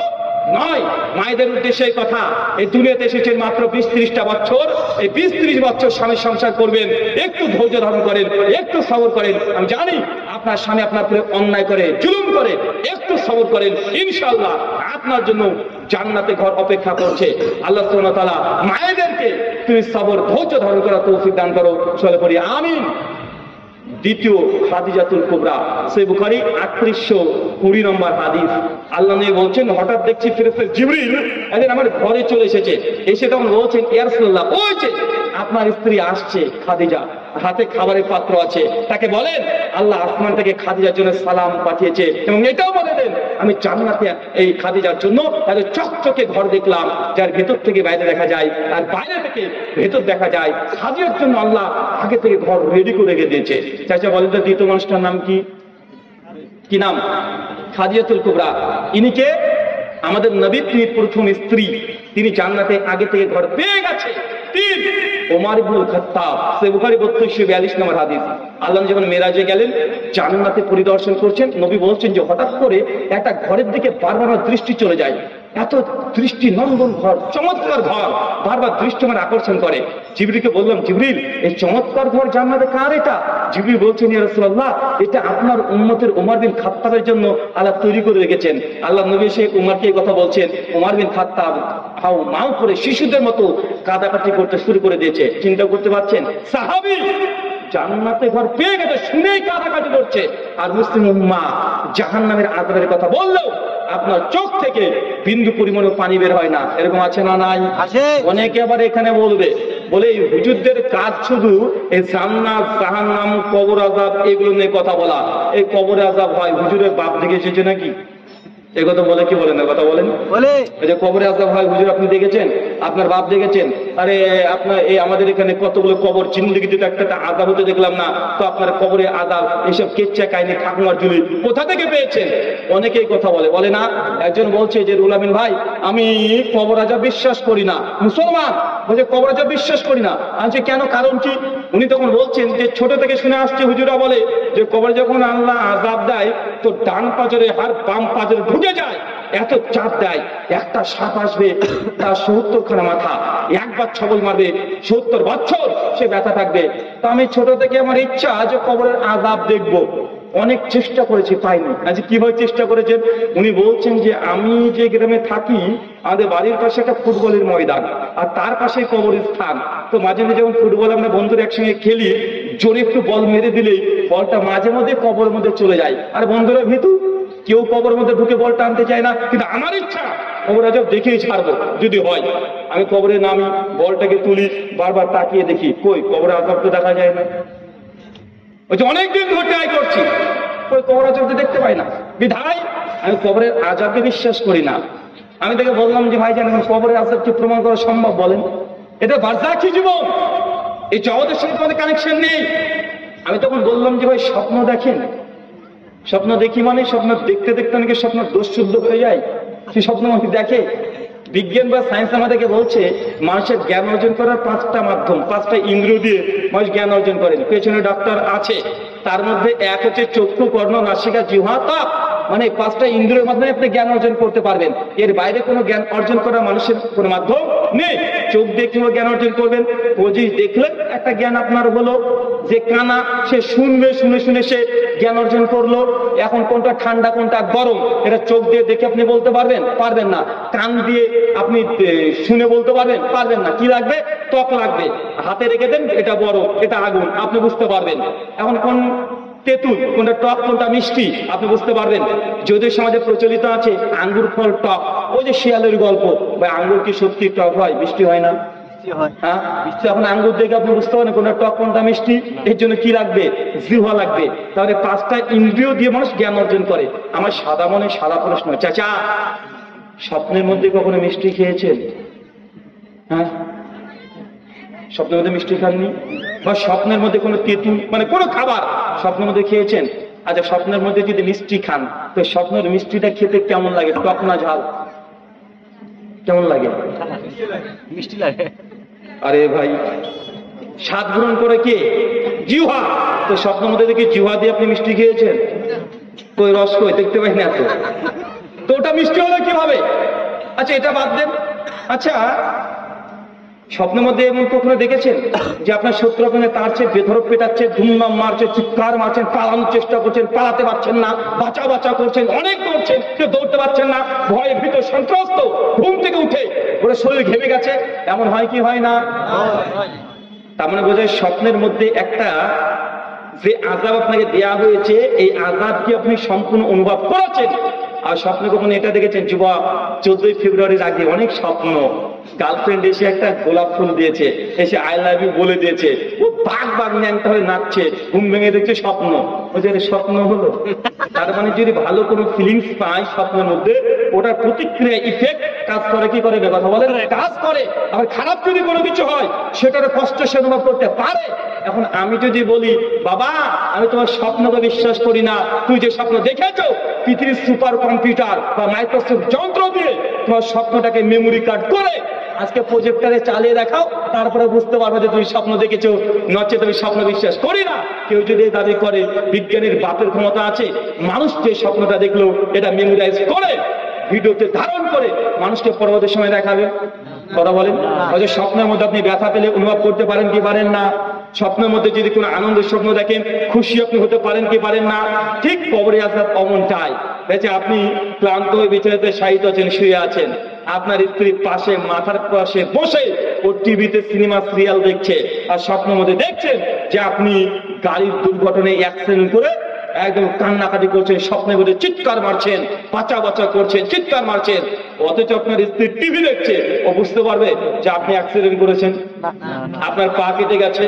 নয়। মায়েদের উদ্দেশ্যে এই কথা, এই দুনিয়াতে এসেছেন মাত্র 20-30টা বছর, এই 20-30 বছর স্বামী সংসার করবেন, একটু ধৈর্য ধারণ করেন, একটু সবর করেন। আমি জানি আপনার স্বামী আপনার উপরে অন্যায় করে, জুলুম করে, একটু সবর করেন, ইনশাআল্লাহ আপনার জন্য জান্নাতে ঘর অপেক্ষা করছে। আল্লাহ সুবহানাহু ওয়া তাআলা মায়েদেরকে তুমি সবর ধৈর্য ধারণ করার তৌফিক দান করো, সকলে পড়ি আমিন। দ্বিতীয় খাদিজাতুল কুবরা, সহিহ বুখারী 3820 নম্বর হাদিস। আল্লাহ নবী বলছেন, হঠাৎ দেখছি ফেরেশতা জিবরিল একদিন আমার ঘরে চলে এসেছে, এসে তখন বলছেন, ইয়া রাসূলুল্লাহ, ওই যে আপনার স্ত্রী আসছে খাদিজা, হাতে খাবারের পাত্র আছে, তাকে বলেন আল্লাহ আসমান থেকে খাদিজার জন্য সালাম পাঠিয়েছে, এবং এটাও বলে দেন আমি জান্নাতে এই খাদিজার জন্য এত চকচকে ঘর দেখলাম, যার ভেতর থেকে বাইরে দেখা যায় আর বাইরে থেকে ভেতর দেখা যায়। খাদিজার জন্য আল্লাহ আগে থেকে ঘর রেডি করে রেখে দিয়েছে। চাচা বলেন তো দ্বিতীয় মানুষটার নাম কি? কি নাম? খাদিজাতুল কুবরা। ইনিকে আমাদের নবীর তিনি প্রথম স্ত্রী, তিনি জান্নাতে আগে থেকে ঘর পেয়ে গেছে। তিন, ওমর ইবনুল খাত্তাব, সহিহ বুখারী 3242 নম্বর হাদিস। আল্লাহ যখন মেরাজে গেলেন, জান্নাতে পরিদর্শন করছেন, নবী বলছেন যে হঠাৎ করে একটা ঘরের দিকে বারবার দৃষ্টি চলে যায়, এত দৃষ্টি নন্দন ঘর, চমৎকার ঘর, বারবার দৃষ্টি আমার আকর্ষণ করে। জিবরিলকে বললাম, জিবরিল এই চমৎকার ঘর জান্নাতে কার এটা? জিবরিল বলছেন, ইয়া রাসূলুল্লাহ, এটা আপনার উম্মতের ওমর বিন খাত্তাবের জন্য আল্লাহ তৈরি করে রেখেছেন। আল্লাহ নবী এসে উমরকে এই কথা বলছেন, ওমর বিন খাত্তাব হাউ মাউ করে শিশুদের মতো কাঁদাকাটি করতে শুরু করে দিয়েছে। চিন্তা করতে পারছেন, সাহাবী জান্নাতে ঘর পেয়ে গেছে শুনেই কাঁদাকাটি করছে, আর মুসলিম উম্মাহ জাহান্নামের আযাবের কথা বললেও আপনার চোখ থেকে বিন্দু পরিমাণও পানি বের হয় না। এরকম আছে না নাই? আছে। অনেকে আবার এখানে বলবে, বলে এই হুজুরদের কাজ শুধু এই জান্নাত, জাহান্নাম, কবর আযাব এগুলো নিয়ে কথা বলা। এই কবর আযাব হয় হুজুরের বাপ থেকে এসেছে নাকি? এই কথা বলে কি বলেন? কথা বলেন, বলে এই যে কবরে আযাব হয় হুজুর আপনি দেখেছেন, আপনার বাপ দেখেছেন? আরে আপনার এই আমাদের এখানে কতগুলো কবর, জিন্দেগিতে তো একটা আযাব হতে দেখলাম না, তো আপনার কবরে আযাব এইসব কেচ্চা কাহিনী ঠাকুমার জুলি কোথা থেকে পেয়েছেন? অনেকেই কথা বলে, বলে না। একজন বলছে যে রুহুল আমিন ভাই, আমি কবর আযাব বিশ্বাস করি না, মুসলমান, বলছে কবর আযাব বিশ্বাস করি না। আমি কেন, কারণ কি? উনি তখন বলছেন যে ছোট থেকে শুনে আসছে হুজুরা বলে যে কবরে যখন আল্লাহ আযাব দেয় তো ডান পাজরে হার বাম পাজরে ঢুকে যায়, এত চাপ দেয়, একটা সাপ আসবে তার ৭০ খানা মাথা, একবার ছবল মারবে ৭০ বছর সে ব্যথা থাকবে। তো আমি ছোট থেকে আমার ইচ্ছা যে কবরের আযাব দেখবো, অনেক চেষ্টা করেছি, পাইনি। আজকে কিভাবে চেষ্টা করেছেন? উনি বলছেন যে আমি যে গ্রামে থাকি, আমাদের বাড়ির পাশে একটা ফুটবলের ময়দান, আর তার পাশে কবরস্থান। তো মাঝে মাঝে যখন ফুটবল আমরা বন্ধুরা একসঙ্গে খেলি, জোরে একটু বল মেরে দিলেই বলটা মাঝে মধ্যে কবরের মধ্যে চলে যায়, আর বন্ধুরা ভীতু, কেউ কবরের মধ্যে ঢুকে বলটা আনতে চায় না। কিন্তু আমার ইচ্ছা কবর আযাব দেখেই ছাড়বো যদি হয়। আমি কবরে নামি, বলটাকে তুলি, বারবার তাকিয়ে দেখি, কই কবরে আযাব তো দেখা যায় না। ওই যে অনেকদিন ধরে ট্রাই করছি, ওই কবর আযাব দেখতে পাই না, বিধায় আমি কবরের আযাবকে বিশ্বাস করি না। আমি তাকে বললাম যে ভাইজান এখন কবরের আযাব কি প্রমাণ করা সম্ভব বলেন? এটা বারযাখী জীবন, এই জগতের সঙ্গে তোমাদের কানেকশন নেই। আমি তখন বললাম যে ভাই স্বপ্ন দেখেন, স্বপ্ন দেখি মানে স্বপ্ন দেখতে দেখতে অনেকে স্বপ্ন দোষশুদ্ধ হয়ে যায়, সে স্বপ্ন আমাকে দেখে। বিজ্ঞান বা সায়েন্স আমাদেরকে বলছে মানুষের জ্ঞান অর্জন করার 5টা মাধ্যম, 5টা ইন্দ্রিয় দিয়ে মানুষ জ্ঞান অর্জন করেন। পেছনে ডক্টর আছে, তার মধ্যে এক হচ্ছে চক্ষু, কর্ণ, নাসিকা, জিহ্বা, ত্বক, মানে 5টা ইন্দ্রিয়ের মাধ্যমে আপনি জ্ঞান অর্জন করতে পারবেন। এর বাইরে কোনো জ্ঞান অর্জন করার মানুষের কোনো মাধ্যম নেই। চোখ দেখলেও জ্ঞান অর্জন করবেন, পঁচিশ দেখলেন একটা জ্ঞান আপনার হলো। যে কানা সে শুনবে, শুনে শুনে সে জ্ঞান অর্জন করলো। এখন কোনটা ঠান্ডা কোনটা গরম এটা চোখ দিয়ে দেখে আপনি বলতে পারবেন? পারবেন না। কান দিয়ে আপনি শুনে বলতে পারবেন? পারবেন না। কি লাগবে? ত্বক লাগবে। হাতে রেখে দেন, এটা বরফ, এটা আগুন, আপনি বুঝতে পারবেন। এখন কোন তেঁতুল, কোনটা টক, কোনটা মিষ্টি আপনি বুঝতে পারবেন। যদিও সমাজে প্রচলিত আছে আঙ্গুর ফল টক, ওই যে শিয়ালের গল্প, ভাই আঙ্গুর কি সত্যি টক হয়? মিষ্টি হয় না? হ্যাঁ, এখন আঙ্গুর দেখে আপনি বুঝতে পারেন কোনটা টক কোনটা মিষ্টি। এর জন্য কি লাগবে? জিহ্বা লাগবে। তাহলে 5টা ইন্দ্রিয় দিয়ে মানুষ জ্ঞান অর্জন করে। আমার সাদা মনে সাদা প্রশ্ন, চাচা স্বপ্নের মধ্যে কখনো মিষ্টি খেয়েছেন? হ্যাঁ, স্বপ্নের মধ্যে মিষ্টি খাননি? বা স্বপ্নের মধ্যে কোনো তেঁতুল মানে কোনো খাবার স্বপ্নের মধ্যে খেয়েছেন? আচ্ছা, স্বপ্নের মধ্যে যদি মিষ্টি খান তো স্বপ্নের মিষ্টিটা খেতে কেমন লাগে? টক না ঝাল? কেমন লাগে? মিষ্টি লাগে। আরে ভাই, স্বাদ গ্রহণ করে কে? জিহ্বা। তো স্বপ্নের মধ্যে দেখি জিহ্বা দিয়ে আপনি মিষ্টি খেয়েছেন? কই রস কই? দেখতে পাই না তো। তো ওটা মিষ্টি হলো কিভাবে? আচ্ছা এটা বাদ দেন। আচ্ছা, স্বপ্নের মধ্যে এমন কখনো দেখেছেন যে আপনার শত্রু আপনাকে তার চেয়ে বেধড়ক পেটাচ্ছে, ধুমধাম মারছে, চিৎকার মারছেন, পালানোর চেষ্টা করছেন, পালাতে পারছেন না, বাঁচা করছেন, অনেক করছেন, কেউ দৌড়তে পারছেন না, ভয়ে ভীত সন্ত্রস্ত, ঘুম থেকে উঠে ওরা শরীর ঘেমে গেছে, এমন হয় কি হয় না? তার মানে বোঝায় স্বপ্নের মধ্যে একটা যে আযাব আপনাকে দেয়া হয়েছে, এই আযাব কি আপনি সম্পূর্ণ অনুভব করেছেন? আর স্বপ্নে কখনো এটা দেখেছেন? যুবক 14ই ফেব্রুয়ারির আগে অনেক স্বপ্ন, গার্লফ্রেন্ড এসে একটা গোলাপ ফুল দিয়েছে, এসে আই লাভ ইউ বলে দিয়েছে, ও বাঘ ন্যাংটা হয়ে নাচছে, ঘুম ভেঙে দেখছে স্বপ্ন। ওই যে স্বপ্ন হলো। তার মানে যদি ভালো কোনো ফিলিংস পায় স্বপ্নের মধ্যে, ওটার প্রতিক্রিয়া ইফেক্ট কাজ করে। কি করে? কথা বলেন, কাজ করে। আবার খারাপ যদি কোনো কিছু হয় সেটার কষ্ট সে অনুভব করতে পারে। এখন আমি যদি বলি বাবা আমি তোমার স্বপ্নকে বিশ্বাস করি না, তুই যে স্বপ্ন দেখেছো পৃথিবীর সুপার কম্পিউটার বা মাইক্রোসফট যন্ত্র দিয়ে তোমার স্বপ্নটাকে মেমোরি কার্ড করে আজকে প্রজেক্টরে চালিয়ে দেখাও, তারপরে বুঝতে পারবে যে তুমি স্বপ্ন দেখেছো, নচে তুমি স্বপ্ন বিশ্বাস করি না। কেউ যদি দাবি করে বিজ্ঞানের বাপের ক্ষমতা আছে, মানুষ যে স্বপ্নটা দেখলো এটা মেমোরাইজ করে ভিডিওতে ধারণ করে মানুষকে পরবর্তী সময় দেখাবে। কথা বলেন, হয়তো স্বপ্নের মধ্যে আপনি ব্যথা পেলে অনুভব করতে পারেন কি পারেন না? স্বপ্নের মধ্যে যদি কোনো আনন্দের স্বপ্ন দেখেন খুশি আপনি হতে পারেন কি পারেন না? ঠিক কবরে আযাব অমনটাই। দেখছে আপনি ক্লান্ত হয়ে বিছানাতে শায়িত আছেন, শুয়ে আছেন, আপনার স্ত্রী পাশে মাথার পাশে বসে ও টিভিতে সিনেমা সিরিয়াল দেখছে, আর স্বপ্নের মধ্যে দেখছেন যে আপনি গাড়ির দুর্ঘটনায় অ্যাক্সিডেন্ট করে একদম কান্নাকাটি করছেন, স্বপ্নের মধ্যে চিৎকার মারছেন, বাঁচা করছেন, চিৎকার মারছেন, অথচ আপনার স্ত্রী টিভি দেখছে, ও বুঝতে পারবে যে আপনি অ্যাক্সিডেন্ট করেছেন? আপনার পা কেটে গেছে,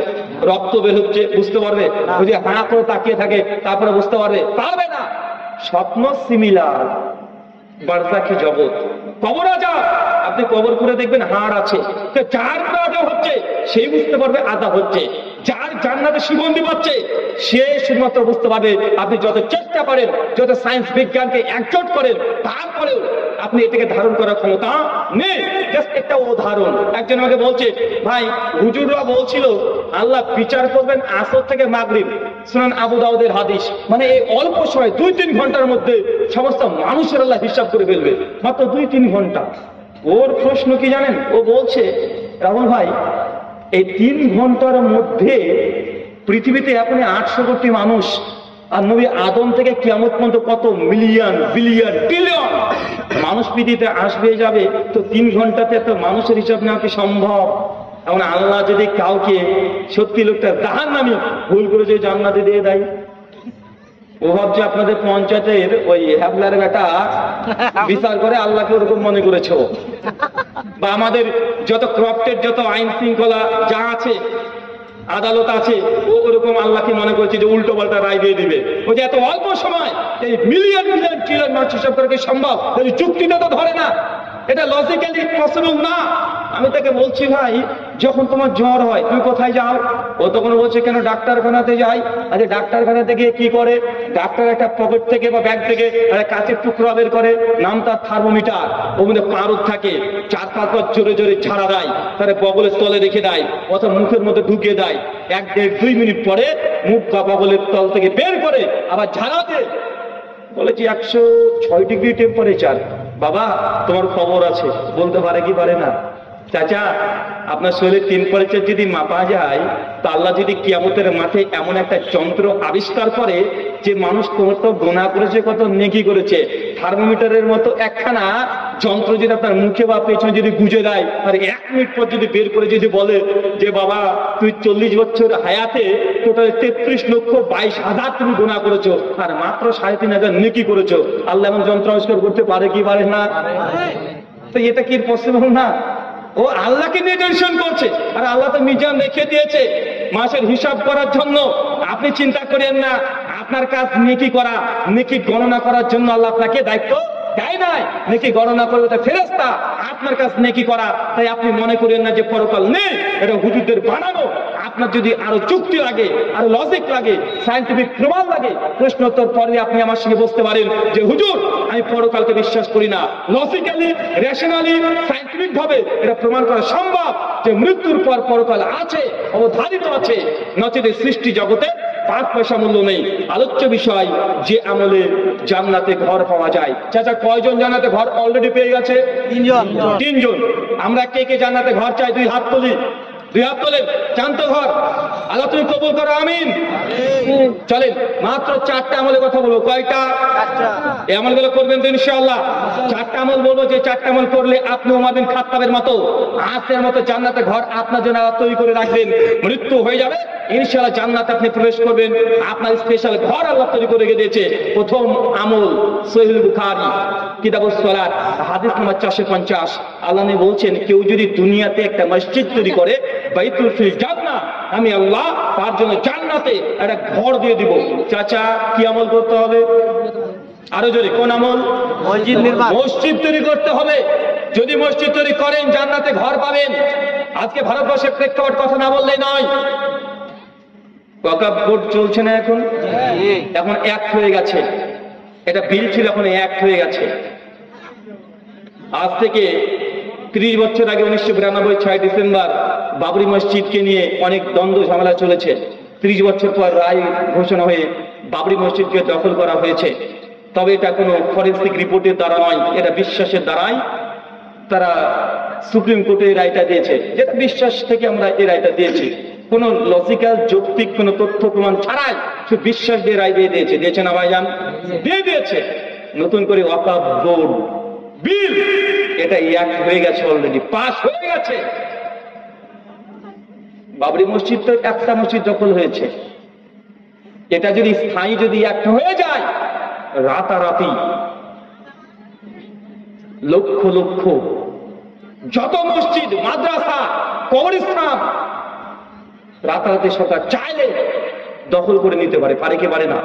রক্ত বের হচ্ছে, বুঝতে পারবে? যদি হাঁ করে তাকিয়ে থাকে তারপরে বুঝতে পারবে? পারবে না। স্বপ্ন সিমিলার, বারযাখী জগৎ, কবর আযাব। আপনি কবর করে দেখবেন হাড় আছে, যার আযাব হচ্ছে সেই বুঝতে পারবে আযাব হচ্ছে, যার জান্নাতে সুগন্ধি পাচ্ছে সে শুধুমাত্র বুঝতে পারবে। আপনি যত চেষ্টা করেন, যত সায়েন্স বিজ্ঞানকে একজোট করেন, তারপরেও আপনি এটাকে ধারণ করার ক্ষমতা নেই। জাস্ট একটা উদাহরণ, একজন আমাকে বলছে ভাই হুজুররা বলছিল আল্লাহ বিচার করবেন আসর থেকে মাগরিব, সুনান আবু দাউদের হাদিস, মানে এই অল্প সময় 2-3 ঘন্টার মধ্যে সমস্ত মানুষের আল্লাহ হিসাব করে ফেলবে, মাত্র 2-3 ঘন্টা। ওর প্রশ্ন কি জানেন? ও বলছে রাহুল ভাই এই 3 ঘন্টার মধ্যে পৃথিবীতে এখন 800 কোটি মানুষ, আর নবী আদম থেকে কিয়ামত পর্যন্ত কত মিলিয়ন বিলিয়ন ট্রিলিয়ন মানুষ পৃথিবীতে আসবে যাবে, তো 3 ঘন্টাতে এত মানুষের হিসাব নেওয়া কি সম্ভব? এখন আল্লাহ যদি কাউকে সত্যি লোকটা জাহান্নামী ভুল করে যে জান্নাতে দিয়ে দেয়, ও ভাবছে আপনাদের পঞ্চায়েতের ওই হ্যাবলার বেটা বিচার করে আল্লাহকে ওরকম মনে করেছে, বা আমাদের যত ক্রপ্টের যত আইন শৃঙ্খলা যা আছে আদালত আছে ও ওরকম আল্লাহকে মনে করছে যে উল্টো পাল্টা রায় দিয়ে দিবে। ওই যে এত অল্প সময় এই মিলিয়ন মিলিয়ন ট্রিলিয়ন মানুষ হিসাব করে কি সম্ভব? যদি যুক্তিটা তো ধরে না। এটা লজিক্যালি পসিবল না। আমি তাকে বলছি, ভাই যখন তোমার জ্বর হয় তুমি কোথায় যাও? ও তখন বলছে, কেন ডাক্তারখানাতে যাই। আচ্ছা ডাক্তারখানাতে গিয়ে কি করে? ডাক্তার একটা পকেট থেকে বা ব্যাগ থেকে একটা কাঁচের টুকরা বের করে, নাম তার থার্মোমিটার, ওর মধ্যে পারদ থাকে, 4-5 বার জোরে জোরে ঝাড়া দেয়, তার বগলের তলে রেখে দেয় অথবা মুখের মধ্যে ঢুকিয়ে দেয়। 1-1.5-2 মিনিট পরে মুখ বা বগলের তল থেকে বের করে আবার ঝাড়াতে বলেছি 106 ডিগ্রি টেম্পারেচার। বাবা তোমার খবর আছে, বলতে পারে কি পারে না? চাচা আপনার শরীরের টেম্পারেচার যদি মাপা যায়, তা আল্লাহ যদি কিয়ামতের মাঠে এমন একটা যন্ত্র আবিষ্কার করে যে মানুষ কত গোনা করেছে, কত নেকি করেছে, থার্মোমিটারের মতো একখানা যন্ত্র যদি আপনার মুখে বা পেছনে যদি গুজে দেয়, আর 1 মিনিট পর যদি বের করে যদি বলে যে বাবা তুই 40 বছর হায়াতে টোটাল 33,22,000 তুমি গোনা করেছো আর মাত্র 3,500 নেকি করেছো, আল্লাহ এমন যন্ত্র আবিষ্কার করতে পারে কি পারে না? তো এটা কি পসিবল না? ও আল্লাহকে নিয়ে টেনশন করছে, আর আল্লাহ তো মিজান রেখে দিয়েছে মাসের হিসাব করার জন্য। আপনি চিন্তা করেন না, আপনার কাজ নেকি করা, নেকি গণনা করার জন্য আল্লাহ আপনাকে দায়িত্ব দেয় নাই। নেকি গণনা করবে তো ফেরেশতা, আপনার কাজ নেকি করা। তাই আপনি মনে করেন না যে পরকাল নেই, এটা হুজুরদের বানানো। আপনার যদি আরো যুক্তি লাগে, আরো লজিক লাগে, সায়েন্টিফিক প্রমাণ লাগে, প্রশ্নোত্তর পরে আপনি আমার সঙ্গে বসতে পারেন যে হুজুর আমি পরকালকে বিশ্বাস করি না। লজিক্যালি, রেশনালি, সায়েন্টিফিক ভাবে এটা প্রমাণ করা সম্ভব যে মৃত্যুর পর পরকাল আছে, অবধারিত আছে, নচেত সৃষ্টি জগতে 5 পয়সা মূল্য নেই। আলোচ্য বিষয় যে আমলে জান্নাতে ঘর পাওয়া যায়। চাচা কয়জন জান্নাতে ঘর অলরেডি পেয়ে গেছে? 3 জন। আমরা কে কে জান্নাতে ঘর চাই? 2 হাত তুলি, 2 হাত তোলেন। চান তো ঘর? আল্লাহ তুমি কবুল করো, আমিন। চলেন মাত্র 4টা আমলের কথা বলবো। কয়টা? এই আমলগুলো করবেন তো ইনশাআল্লাহ? 4টা আমল বলবো, যে 4টা আমল করলে আপনি ওমর বিন খাত্তাবের মতো, আজের মতো জান্নাতে ঘর আপনার জন্য তৈরি করে রাখবেন। মৃত্যু হয়ে যাবে, ইনশাআল্লাহ জান্নাতে আপনি প্রবেশ করবেন, আপনার স্পেশাল ঘর আল্লাহ তৈরি করে রেখে দিয়েছে। প্রথম আমল সহিহ বুখারী কিতাবুস সালাত হাদিস নাম্বার 450। আল্লাহ নবী বলছেন, কেউ যদি দুনিয়াতে একটা মসজিদ তৈরি করে, বাইতুল ফিল জান্নাহ, আমি আল্লাহ তার জন্য জান্নাতে একটা ঘর দিয়ে দিব। চাচা কি আমল করতে হবে? আরো জোরে, কোন আমল? মসজিদ নির্মাণ, মসজিদ তৈরি করতে হবে। যদি মসজিদ তৈরি করেন জান্নাতে ঘর পাবেন। আজকে ভারতবর্ষের প্রেক্ষাপট কথা না বললেই নয়। ওয়াকফ বোর্ড চলছে না এখন? এখন অ্যাক্ট হয়ে গেছে। এটা বিল ছিল, এখন অ্যাক্ট হয়ে গেছে। আজ থেকে 30 বছর আগে 1992 6 ডিসেম্বর বাবরি মসজিদকে নিয়ে অনেক দ্বন্দ্ব ঝামেলা চলেছে। 30 বছর পর রায় ঘোষণা হয়ে বাবরি মসজিদকে দখল করা হয়েছে। তবে এটা কোনো ফরেন্সিক রিপোর্টের দ্বারা নয়, এটা বিশ্বাসের দ্বারাই তারা সুপ্রিম কোর্টে এই রায়টা দিয়েছে, যেটা বিশ্বাস থেকে আমরা এই রায়টা দিয়েছি। কোনো লজিক্যাল যৌক্তিক কোনো তথ্য প্রমাণ ছাড়াই শুধু বিশ্বাস দিয়ে রায় দিয়ে দিয়েছে। দিয়েছে না ভাইজান? দিয়ে দিয়েছে। নতুন করে ওয়াকফ বোর্ড বিল, এটা অ্যাক্ট হয়ে গেছে, অলরেডি পাস হয়ে গেছে। বাবরি মসজিদ তো একটা মসজিদ দখল হয়েছে, এটা যদি স্থায়ী যদি অ্যাক্ট হয়ে যায়, রাতারাতি লক্ষ লক্ষ যত মসজিদ, মাদ্রাসা, কবরস্থান রাতারাতি সরকার চাইলে দখল করে নিতে পারে। পারে কি পারে না?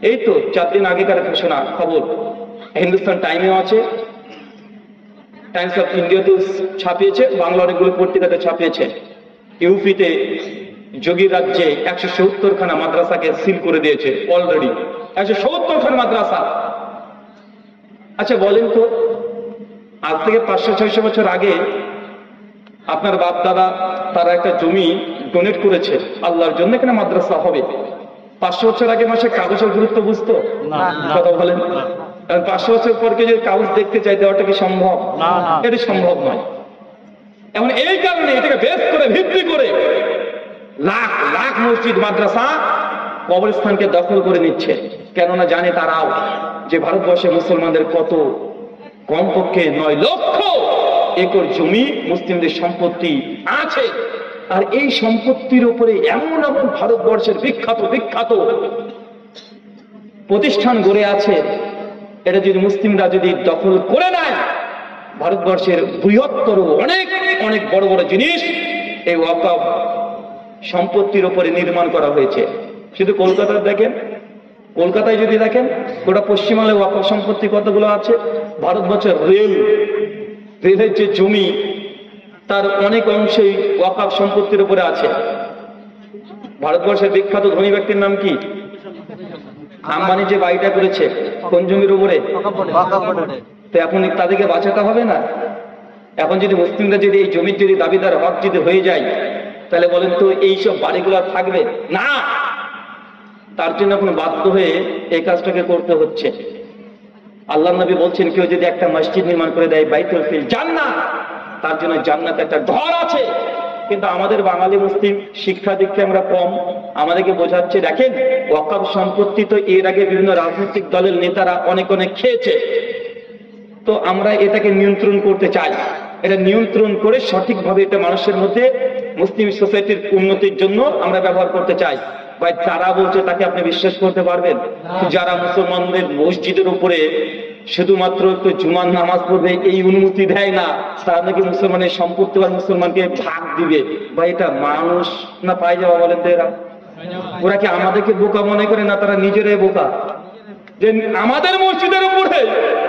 এই তো 4 দিন আগেকার ঘোষণা খবর, হিন্দুস্তান টাইমেও আছে, টাইমস অফ ইন্ডিয়াতেও ছাপিয়েছে, বাংলা অনেকগুলো পত্রিকাতে ছাপিয়েছে। ইউপিতে যোগীর রাজ্যে 170খানা মাদ্রাসাকে সিল করে দিয়েছে অলরেডি। 170খানা মাদ্রাসা। আচ্ছা বলেন তো, আজ থেকে 500-600 বছর আগে আপনার বাপ দাদা তারা একটা জমি ডোনেট করেছে আল্লাহর জন্য, এখানে মাদ্রাসা হবে। 500 বছর আগে মাসে কাগজের গুরুত্ব বুঝতো? কথা বলেন। 500 বছর পরকে যদি কাগজ দেখতে চাই, দেওয়াটা কি সম্ভব? এটা সম্ভব নয়। এমন এই কারণে এটাকে বেস করে ভিত্তি করে লাখ লাখ মসজিদ, মাদ্রাসা, কবরস্থানকে দখল করে নিচ্ছে। কেননা জানে তারাও যে ভারতবর্ষে মুসলমানদের কত, কমপক্ষে 9 লক্ষ একর জমি মুসলিমদের সম্পত্তি আছে। আর এই সম্পত্তির উপরে এমন এমন ভারতবর্ষের বিখ্যাত বিখ্যাত প্রতিষ্ঠান গড়ে আছে, এটা যদি মুসলিমরা যদি দখল করে নেয়, ভারতবর্ষের বৃহত্তর অনেক অনেক বড় বড় জিনিস এই ওয়াকফ সম্পত্তির উপরে নির্মাণ করা হয়েছে। শুধু কলকাতার দেখেন, কলকাতায় যদি দেখেন গোটা পশ্চিমবাংলায় ওয়াকফ সম্পত্তি কতগুলো আছে, ভারতবর্ষের রেলের যে জমি তার অনেক অংশই ওয়াকফ সম্পত্তির উপরে আছে। ভারতবর্ষের বিখ্যাত ধনী ব্যক্তির নাম কি? আম্বানি যে বাড়িটা করেছে কোন জমির উপরে? তো এখন তাদেরকে বাঁচাতে হবে না? এখন যদি মুসলিমরা যদি এই জমির যদি দাবিদার হক যদি হয়ে যায়, তাহলে বলেন তো এইসব বাড়িগুলো থাকবে না? তার জন্য এখন বাধ্য হয়ে এই কাজটাকে করতে হচ্ছে। আল্লাহ নবী বলছেন কেউ যদি একটা মসজিদ নির্মাণ করে দেয় বাইতুল ফিল জান্নাত, তার জন্য জান্নাতে একটা ঘর আছে। কিন্তু আমাদের বাঙালি মুসলিম শিক্ষা দীক্ষা আমরা কম, আমাদেরকে বোঝাচ্ছে দেখেন ওয়াকফ সম্পত্তি তো এর আগে বিভিন্ন রাজনৈতিক দলের নেতারা অনেক অনেক খেয়েছে, তো আমরা এটাকে নিয়ন্ত্রণ করতে চাই। এটা নিয়ন্ত্রণ করে সঠিকভাবে এটা মানুষের মধ্যে মুসলিম সোসাইটির উন্নতির জন্য আমরা ব্যবহার করতে চাই। ভাই যারা বলছে তাকে আপনি বিশ্বাস করতে পারবেন? যারা মুসলমানদের মসজিদের উপরে শুধুমাত্র একটু জুমার নামাজ পড়বে এই অনুমতি দেয় না, তারা নাকি মুসলমানের সম্পত্তি বা মুসলমানকে ভাগ দিবে। ভাই এটা মানুষ না পাই যাওয়া বলেন তো? ওরা কি আমাদেরকে বোকা মনে করে না তারা নিজেরাই বোকা? যে আমাদের মসজিদের উপরে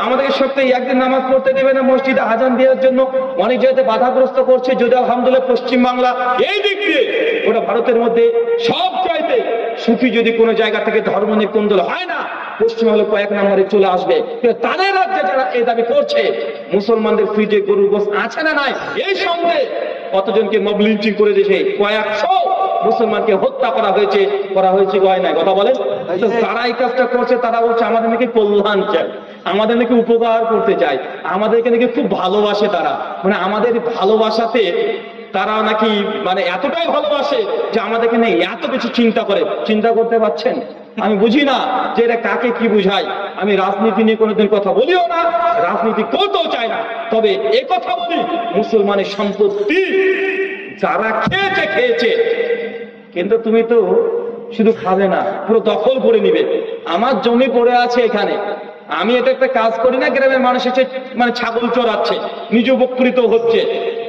আমাদেরকে সপ্তাহে একদিন নামাজ পড়তে দেবে না, মসজিদে আজান দেওয়ার জন্য অনেক জায়গাতে বাধাগ্রস্ত করছে। যদি আলহামদুলিল্লাহ পশ্চিমবাংলা এই দিক দিয়ে ওটা ভারতের মধ্যে সব চাইতে সুফি যদি কোনো জায়গা থেকে ধর্ম নির্কন্দল হয় না, পশ্চিমবাংলা কয়েক নম্বরে চলে আসবে। তাদের রাজ্যে যারা এই দাবি করছে মুসলমানদের ফ্রিজে গরুর গোশত আছে না নাই, এই সঙ্গে কতজনকে মব লিঞ্চিং করে দিয়েছে, কয়েকশো মুসলমানকে হত্যা করা হয়েছে হয় না? কথা বলেন। যারা এই কাজটা করছে তারা বলছে আমাদের নাকি কল্যাণ চায়, আমাদের নাকি উপকার করতে চায়, আমাদেরকে নাকি খুব ভালোবাসে। তারা মানে আমাদের ভালোবাসাতে তারা নাকি মানে এতটাই ভালোবাসে যে আমাদেরকে নিয়ে এত কিছু চিন্তা করে। চিন্তা করতে পারছেন? আমি বুঝি না যে এটা কাকে কি বুঝায়। আমি রাজনীতি নিয়ে কোনোদিন কথা বলিও না, রাজনীতি করতেও চাই না। তবে এ কথা বলি মুসলমানের সম্পত্তি যারা খেয়েছে, কিন্তু তুমি তো শুধু খাবে না, পুরো দখল করে নিবে। আমার জমি পড়ে আছে এখানে, আমি এটা একটা কাজ করি না, গ্রামের মানুষ এসে মানে ছাগল চড়াচ্ছে, নিজে উপকৃত হচ্ছে,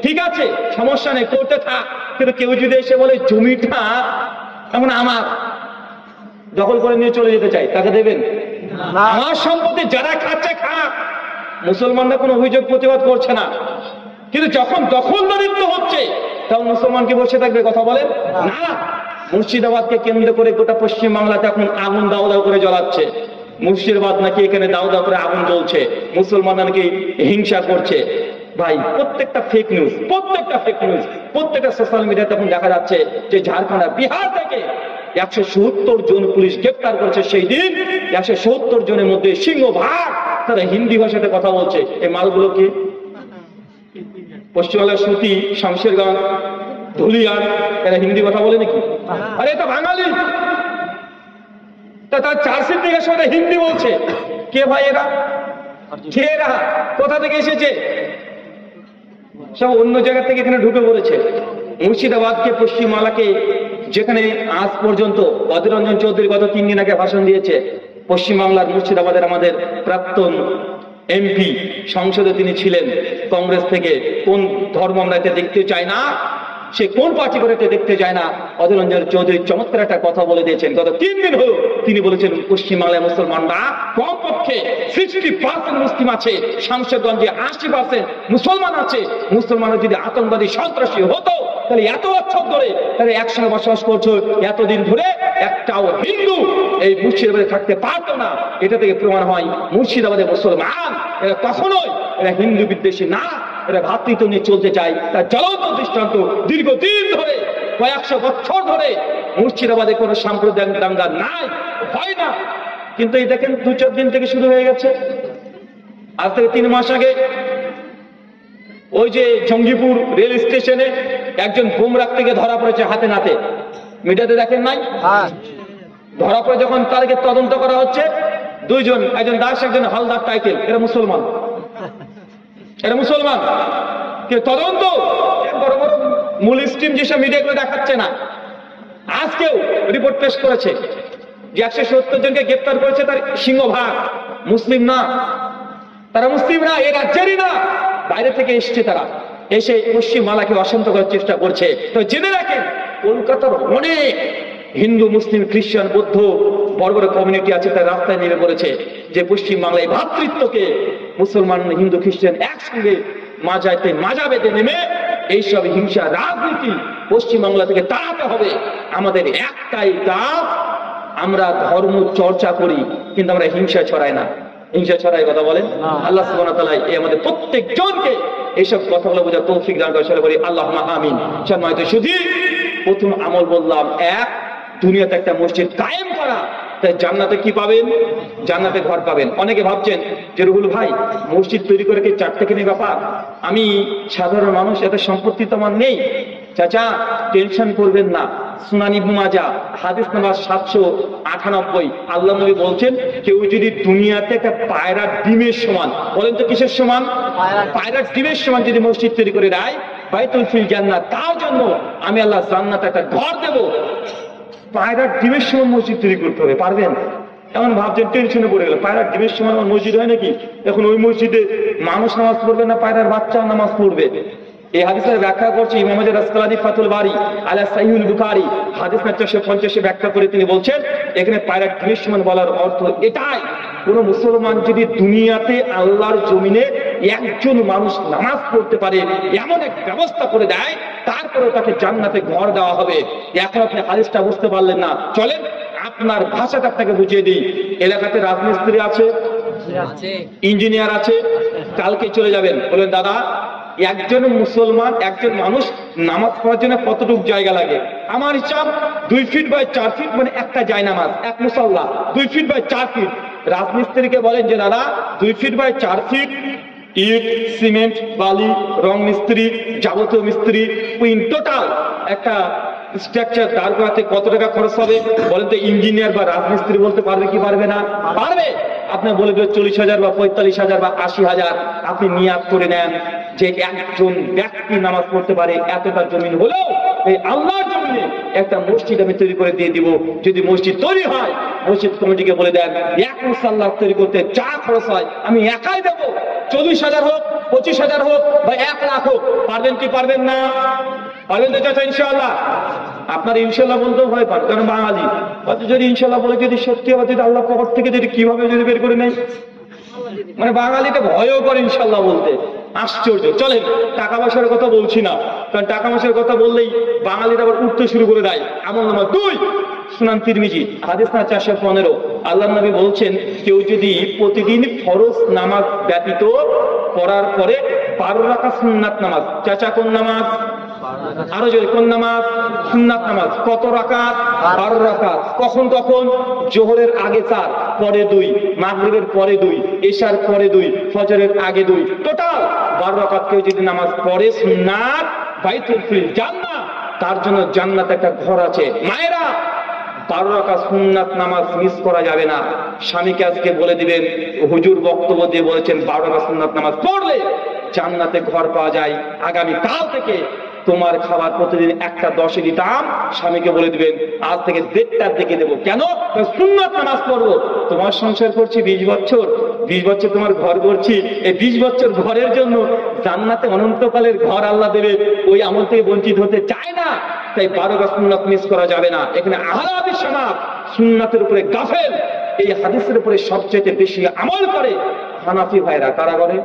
ঠিক আছে সমস্যা নেই, করতে থাক। কিন্তু কেউ যদি এসে বলে জমিটা এমন আমার, দখল করে নিয়ে চলে যেতে চাই, তাকে দেবেন? আমার সম্পত্তি যারা খাচ্ছে খাক, মুসলমানরা কোনো অভিযোগ প্রতিবাদ করছে না। কিন্তু যখন দখলদারিত্ব হচ্ছে তখন মুসলমান কি বসে থাকবে? কথা বলেন না। মুর্শিদাবাদকে কেন্দ্র করে গোটা পশ্চিম বাংলাতে এখন আগুন দাও দাও করে জ্বলাচ্ছে। মুর্শিদাবাদ নাকি এখানে দাও দাও করে আগুন জ্বলছে, মুসলমানরা নাকি হিংসা করছে। ভাই প্রত্যেকটা ফেক নিউজ, প্রত্যেকটা সোশ্যাল মিডিয়াতে এখন দেখা যাচ্ছে যে ঝাড়খণ্ড বিহার থেকে 170 জন পুলিশ গ্রেফতার করেছে। সেই দিন 170 জনের মধ্যে সিংহভাগ তারা হিন্দি ভাষাতে কথা বলছে। এই মালগুলো কি? পশ্চিমবাংলার সুতি, শামশেরগঞ্জ, ধুলিয়ান, এরা হিন্দি কথা বলে নাকি? আরে এটা বাঙালি, তা তার চার্জশিট থেকে সবাই হিন্দি বলছে। কে ভাই এরা? কে এরা? কোথা থেকে এসেছে? সব অন্য জায়গা থেকে এখানে ঢুকে পড়েছে। মুর্শিদাবাদকে, পশ্চিমবাংলাকে, যেখানে আজ পর্যন্ত অধীর রঞ্জন চৌধুরী গত 3 দিন আগে ভাষণ দিয়েছে, পশ্চিমবাংলার মুর্শিদাবাদের আমাদের প্রাক্তন এমপি, সংসদে তিনি ছিলেন কংগ্রেস থেকে। কোন ধর্ম আমরা এটা দেখতে চাই না, সে কোন পার্টি করে এটা দেখতে চায় না। অধীর রঞ্জন চৌধুরী চমৎকার একটা কথা বলে দিয়েছেন গত 3 দিন হলো। তিনি বলেছেন পশ্চিমবাংলায় মুসলমানরা কমপক্ষে 60% মুসলিম আছে, শামশেরগঞ্জে 80% মুসলমান আছে। মুসলমানরা যদি আতঙ্কবাদী সন্ত্রাসী হতো তাহলে এত বছর ধরে তারা একসঙ্গে বসবাস করছো, এতদিন ধরে একটাও হিন্দু এই মুর্শিদাবাদে থাকতে পারতো না। এটা থেকে প্রমাণ হয় মুর্শিদাবাদের মুসলমান এরা কখনোই এরা হিন্দু বিদ্বেষী না, এরা ভ্রাতৃত্ব নিয়ে চলতে চায়। তার জ্বলন্ত দৃষ্টান্ত দীর্ঘদিন ধরে, কয়েকশো বছর ধরে মুর্শিদাবাদে কোনো সাম্প্রদায়িক দাঙ্গা নাই, হয় না। কিন্তু এই দেখেন 2-4 দিন থেকে শুরু হয়ে গেছে। আজ থেকে 3 মাস আগে ওই যে জঙ্গিপুর রেল স্টেশনে একজন বোম রাখতে গিয়ে ধরা পড়েছে হাতে নাতে, মিডিয়াতে দেখেন নাই? ধরা পড়ে যখন তাদেরকে তদন্ত করা হচ্ছে, 2 জন, একজন দাস একজন হালদার টাইটেল, এরা মুসলমান, এরা মুসলমান। কে তদন্ত? বড় বড় মূল স্ট্রিম যেসব মিডিয়াগুলো দেখাচ্ছে না, আজকেও রিপোর্ট পেশ করেছে যে 170 জনকে গ্রেপ্তার করেছে, তার সিংহভাগ মুসলিম না, তারা মুসলিম না, এ রাজ্যেরই না, বাইরে থেকে এসছে। তারা এসে পশ্চিমবাংলাকে অশান্ত করার চেষ্টা করছে। তো জেনে রাখেন কলকাতার অনেক হিন্দু, মুসলিম, খ্রিস্টান, বৌদ্ধ বড় বড় কমিউনিটি আছে, তার রাস্তায় নেমে পড়েছে যে পশ্চিম বাংলায় ভ্রাতৃত্বকে মুসলমান হিন্দু খ্রিস্টান একসঙ্গে মাজাতে মাজা বেঁধে নেমে এইসব হিংসা রাজনীতি পশ্চিম বাংলা থেকে তাড়াতে হবে। আমাদের একটাই কাজ, আমরা ধর্ম চর্চা করি কিন্তু আমরা হিংসা ছড়াই না। হিংসা ছড়াই কথা বলেন? আল্লাহ সুবহানাহু ওয়া তাআলা এই আমাদের প্রত্যেকজনকে এইসব কথাগুলো বোঝার তৌফিক দান করে। বলি আল্লাহুম্মা আমিন। সম্মানিত শুধু প্রথম আমল বললাম, এক, দুনিয়াতে একটা মসজিদ কায়েম করা। তাই জান্নাতে কি পাবেন? জান্নাতে ঘর পাবেন। অনেকে ভাবছেন যে রুহুল ভাই মসজিদ তৈরি করে কি চারটে কিনে ব্যাপার, আমি সাধারণ মানুষ, এত সম্পত্তি তো আমার নেই। চাচা টেনশন করবেন না। সুনান ইবনে মাজাহ হাদিস নাম্বার 798, আল্লাহ নবী বলছেন কেউ যদি দুনিয়াতে একটা পায়রার ডিমের সমান, বলেন তো কিসের সমান? পায়রার ডিমের সমান যদি মসজিদ তৈরি করে দেয়, বাইতুল ফিল জান্নাত, তার জন্য আমি আল্লাহ জান্নাতে একটা ঘর দেব। পায়রার ডিমের সমান মসজিদ তৈরি করতে হবে, পারবেন? এমন ভাবছেন, টেনশনে পড়ে গেল, পায়রার ডিমের সমান মসজিদ হয় নাকি? এখন ওই মসজিদে মানুষ নামাজ পড়বে না পায়রার বাচ্চা নামাজ পড়বে? এই হাদিসের ব্যাখ্যা করছে ইমাম আসকালানী ফাতুল বারি আলা সাহিহুল বুখারী হাদিস 450 ব্যাখ্যা করে তিনি বলছেন এখানে পায়রার ডিমের সমান বলার অর্থ এটাই, কোন মুসলমান যদি দুনিয়াতে আল্লাহর জমিনে একজন মানুষ নামাজ পড়তে পারে এমন এক ব্যবস্থা করে দেয়, তারপরে তাকে জান্নাতে ঘর দেওয়া হবে। এখন আপনি হাদিসটা বুঝতে পারলেন না, চলেন আপনার ভাষাটা আপনাকে বুঝিয়ে দিই। এলাকাতে রাজমিস্ত্রি আছে, ইঞ্জিনিয়ার আছে, কালকে চলে যাবেন, বলেন দাদা একজন মুসলমান, একজন মানুষ নামাজ পড়ার জন্য কতটুকু জায়গা লাগে? আমার হিসাব 2 ফিট বাই 4 ফিট, মানে একটা জায়নামাজ, এক মুসাল্লা 2 ফিট বাই 4 ফিট। রাজমিস্ত্রিকে বলেন যে দাদা 2 ফিট বাই 4 ফিট ইট, সিমেন্ট, বালি, রং মিস্ত্রি, যাবতীয় মিস্ত্রি, টোটাল একটা স্ট্রাকচার দাঁড় করাতে কত টাকা খরচ হবে বলেন তো? ইঞ্জিনিয়ার বা রাজমিস্ত্রি বলতে পারবে কি পারবে না? পারবে। আপনি বলে দেবেন 40,000 বা 45,000 বা 80,000। আপনি নিয়াত করে নেন যে একজন ব্যক্তি নামাজ পড়তে পারে এতটা জমিন হলেও এই আল্লাহর জমিনে একটা মসজিদ আমি তৈরি করে দিয়ে দিব। যদি মসজিদ তৈরি হয় মসজিদ কমিটিকে বলে দেন এক মুসাল্লা তৈরি করতে যা খরচ হয় আমি একাই দেব, 40,000 হোক, 25,000 হোক বা 1 লাখ হোক। পারবেন কি পারবেন না? পারবেন তো চাচা ইনশাআল্লাহ? আপনার ইনশাআল্লাহ বলতেও ভয় পান, কারণ বাঙালি। যদি ইনশাআল্লাহ বলে, যদি সত্যি আবার যদি আল্লাহ কবর থেকে যদি কিভাবে যদি বের করে নেয়, মানে বাঙালিটা ভয়ও করে ইনশাআল্লাহ বলতে। আশ্চর্য। চলেন টাকা পয়সার কথা বলছি না, কারণ টাকা পয়সার কথা বললেই বাঙালিরা আবার উঠতে শুরু করে দেয়। আমল নাম্বার 2, সুনান তিরমিজি হাদিস না 415, আল্লাহ নবী বলছেন কেউ যদি প্রতিদিন ফরজ নামাজ ব্যতীত পড়ার পরে 12 রাকাত সুন্নাত নামাজ, চাচা কোন নামাজ? আরো জোরে, কোন নামাজ? সুন্নাত নামাজ। কত রাকাত? 12 রাকাত। কখন কখন? জোহরের আগে 4, পরে 2, মাগরিবের পরে 2, এশার পরে 2, ফজরের আগে 2, টোটাল 12 রাকাত কেউ যদি নামাজ পড়ে সুন্নাত, বাইতুল ফিল জান্নাত, তার জন্য জান্নাতে একটা ঘর আছে। মায়েরা 12 রাকাত সুন্নাত নামাজ মিস করা যাবে না। স্বামীকে আজকে বলে দিবেন, হুজুর বক্তব্য দিয়ে বলেছেন 12 রাকাত সুন্নাত নামাজ পড়লে জান্নাতে ঘর পাওয়া যায়। আগামী কাল থেকে তোমার খাবার প্রতিদিন 1:10 দিতাম, স্বামীকে বলে দিবেন আজ থেকে 1:30টার দিকে দেবো। কেন? সুন্নাত নামাজ পড়বো। তোমার সংসার করছি 20 বছর, 20 বছর তোমার ঘর করছি, এই 20 বছর ঘরের জন্য জান্নাতে অনন্তকালের ঘর আল্লাহ দেবে। ওই আমল থেকে বঞ্চিত হতে চায় না, তাই 12 রাকাত সুন্নাত মিস করা যাবে না। এখানে আহলে হাদিস সমাজ সুন্নাতের উপরে গাফেল। এই হাদিসের উপরে সবচেয়ে বেশি আমল করে হানাফি ভাইরা। কারা করে?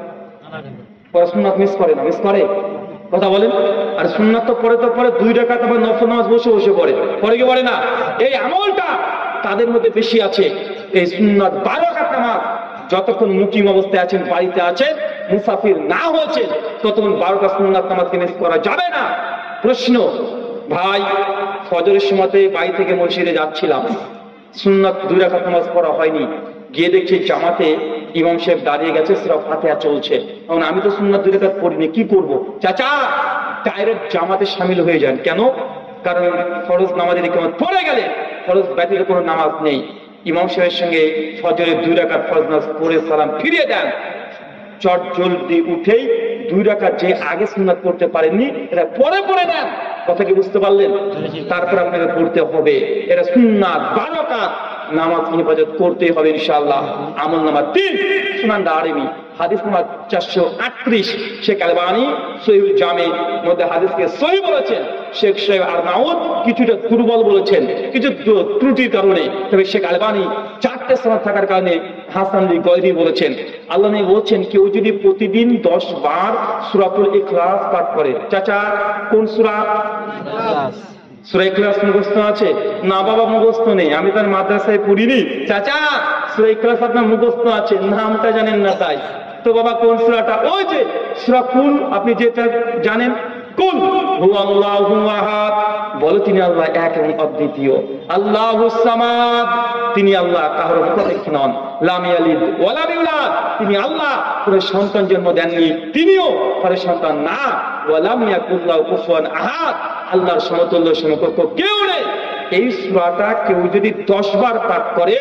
সুন্নাত মিস করে না, মিস করে? কথা বলেন। আর সুন্নাত তো পড়ে 2 রাকাত আবার নফল নামাজ বসে বসে পড়ে কি পড়ে না? এই আমলটা তাদের মধ্যে বেশি আছে। এই সুন্নাত 12 রাকাত নামাজ যতক্ষণ মুকিম অবস্থায় আছেন, বাড়িতে আছেন, মুসাফির না হয়েছে, ততক্ষণ 12 রাকাত সুন্নাত নামাজকে মিস করা যাবে না। প্রশ্ন, ভাই ফজরের সময়তে বাড়ি থেকে মসজিদে যাচ্ছিলাম, সুন্নাত 2 রাকাত নামাজ পড়া হয়নি, গিয়ে দেখছি জামাতে ইমাম সাহেব দাঁড়িয়ে গেছে, সূরা ফাতিহা চলছে। এখন আমি তো সুন্নাত 2 রাকাত পড়িনি, কি করব? চাচা ডাইরেক্ট জামাতে শামিল হয়ে যান। কেন? কারণ ফরজ নামাজের ইকামত পড়ে গেলে ফরজ ব্যতীত কোনো নামাজ নেই। ইমাম সাহেবের সঙ্গে ফজরের 2 রাকাত ফরজ নামাজ পড়ে সালাম ফিরিয়ে দেন। চট জলদি উঠেই 2 রাকাত যে আগে সুন্নাত পড়তে পারেননি এটা পরে নেন। কথা কি বুঝতে পারলেন? তারপর আপনাকে পড়তে হবে। এটা সুন্নাত 12 রাকাত নামাজ হেফাজত করতে হবে ইনশাআল্লাহ। আমল নাম্বার 3, সুনান দারিমি হাদিস নাম্বার 438। শেখ আলবানী সহিহুল জামির মধ্যে হাদিসকে সহিহ বলেছেন। শেখ সাহেব আরনাউত কিছুটা দুর্বল বলেছেন কিছু ত্রুটির কারণে, তবে শেখ আলবানী 4টে সনদ থাকার কারণে হাসান লি গয়রি বলেছেন। আল্লাহ নবী বলছেন কেউ যদি প্রতিদিন 10 বার সূরাতুল ইখলাস পাঠ করে। চাচা কোন সূরা? সূরা ইখলাস মুখস্থ আছে? না বাবা মুখস্থ নেই, আমি তার মাদ্রাসায় পড়িনি। চাচা সূরা ইখলাস আপনার মুখস্থ আছে, নামটা জানেন না তাই তো। বাবা কোন সূরাটা? ওই যে সূরা কুল, আপনি যেটা জানেন কুল হুয়াল্লাহু আহাদ, বলো তিনি আল্লাহ এক এবং অদ্বিতীয়। আল্লাহুস সামাদ, তিনি আল্লাহ কারো মুখাপেক্ষ নন। লাম ইয়ালিদ ওয়া লাম ইউলাদ, তিনি আল্লাহ কোনো সন্তান জন্ম দেননি, তিনিও কারো সন্তান না। ওয়া লাম ইয়াকুল লাহু কুফুয়ান আহাদ, আল্লাহর সমতুল্য সমকক্ষ কেউ নেই। এই সূরাটা কেউ যদি 10 বার পাঠ করে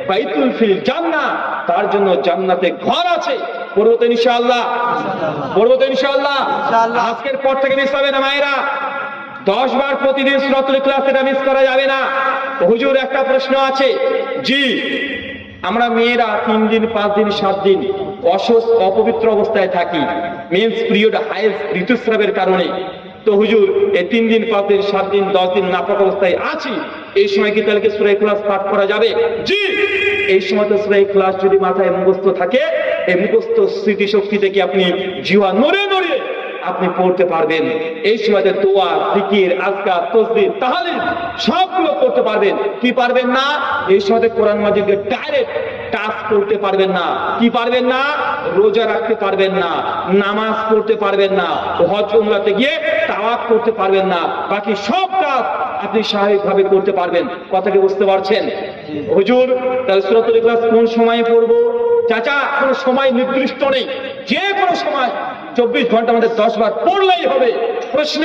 বাইতুল ফিল জান্নাহ, তার জন্য জান্নাতে ঘর আছে। পড়বো তো ইনশাআল্লাহ? পড়বো তো ইনশাআল্লাহ? আজকের পর থেকে মিস হবে না মায়েরা, 10 বার প্রতিদিন সূরাতুল ইখলাস, এটা মিস করা যাবে না। হুজুর একটা প্রশ্ন আছে। জি, আমরা মেয়েরা 3 দিন 5 দিন 7 দিন অপবিত্র অবস্থায় থাকি, মেন্স পিরিয়ড হাইজ ঋতুস্রাবের কারণে। তো হুজুর এই 3 দিন 5 দিন 7 দিন 10 দিন নাপাক অবস্থায় আছি, এই সময় কি তাহলে সূরা ইখলাস পাঠ করা যাবে? জি, এই সময় তো সূরা ইখলাস যদি মাথায় মুখস্থ থাকে, এই মুখস্থ স্মৃতিশক্তি থেকে আপনি জিহ্বা নড়ে নড়ে আপনি পড়তে পারবেন। এই সময়তে দোয়া, জিকির, আজকার, তাসবিহ, তাহলিল সবগুলো করতে পারবেন। কি পারবেন না? এই সময়তে কোরআন মাজিদকে ডাইরেক্ট টাচ করতে পারবেন না। কি পারবেন না? রোজা রাখতে পারবেন না, নামাজ পড়তে পারবেন না, হজ উমরাতে গিয়ে তাওয়াফ করতে পারবেন না, বাকি সব কাজ আপনি স্বাভাবিকভাবে করতে পারবেন। কথা কি বুঝতে পারছেন? হুজুর তাহলে সূরাতুল ইখলাস কোন সময়ে পড়বো? চাচা কোনো সময় নির্দিষ্ট নেই, যে কোনো সময় 24 ঘন্টার মধ্যে 10 বার পড়লেই হবে। প্রশ্ন,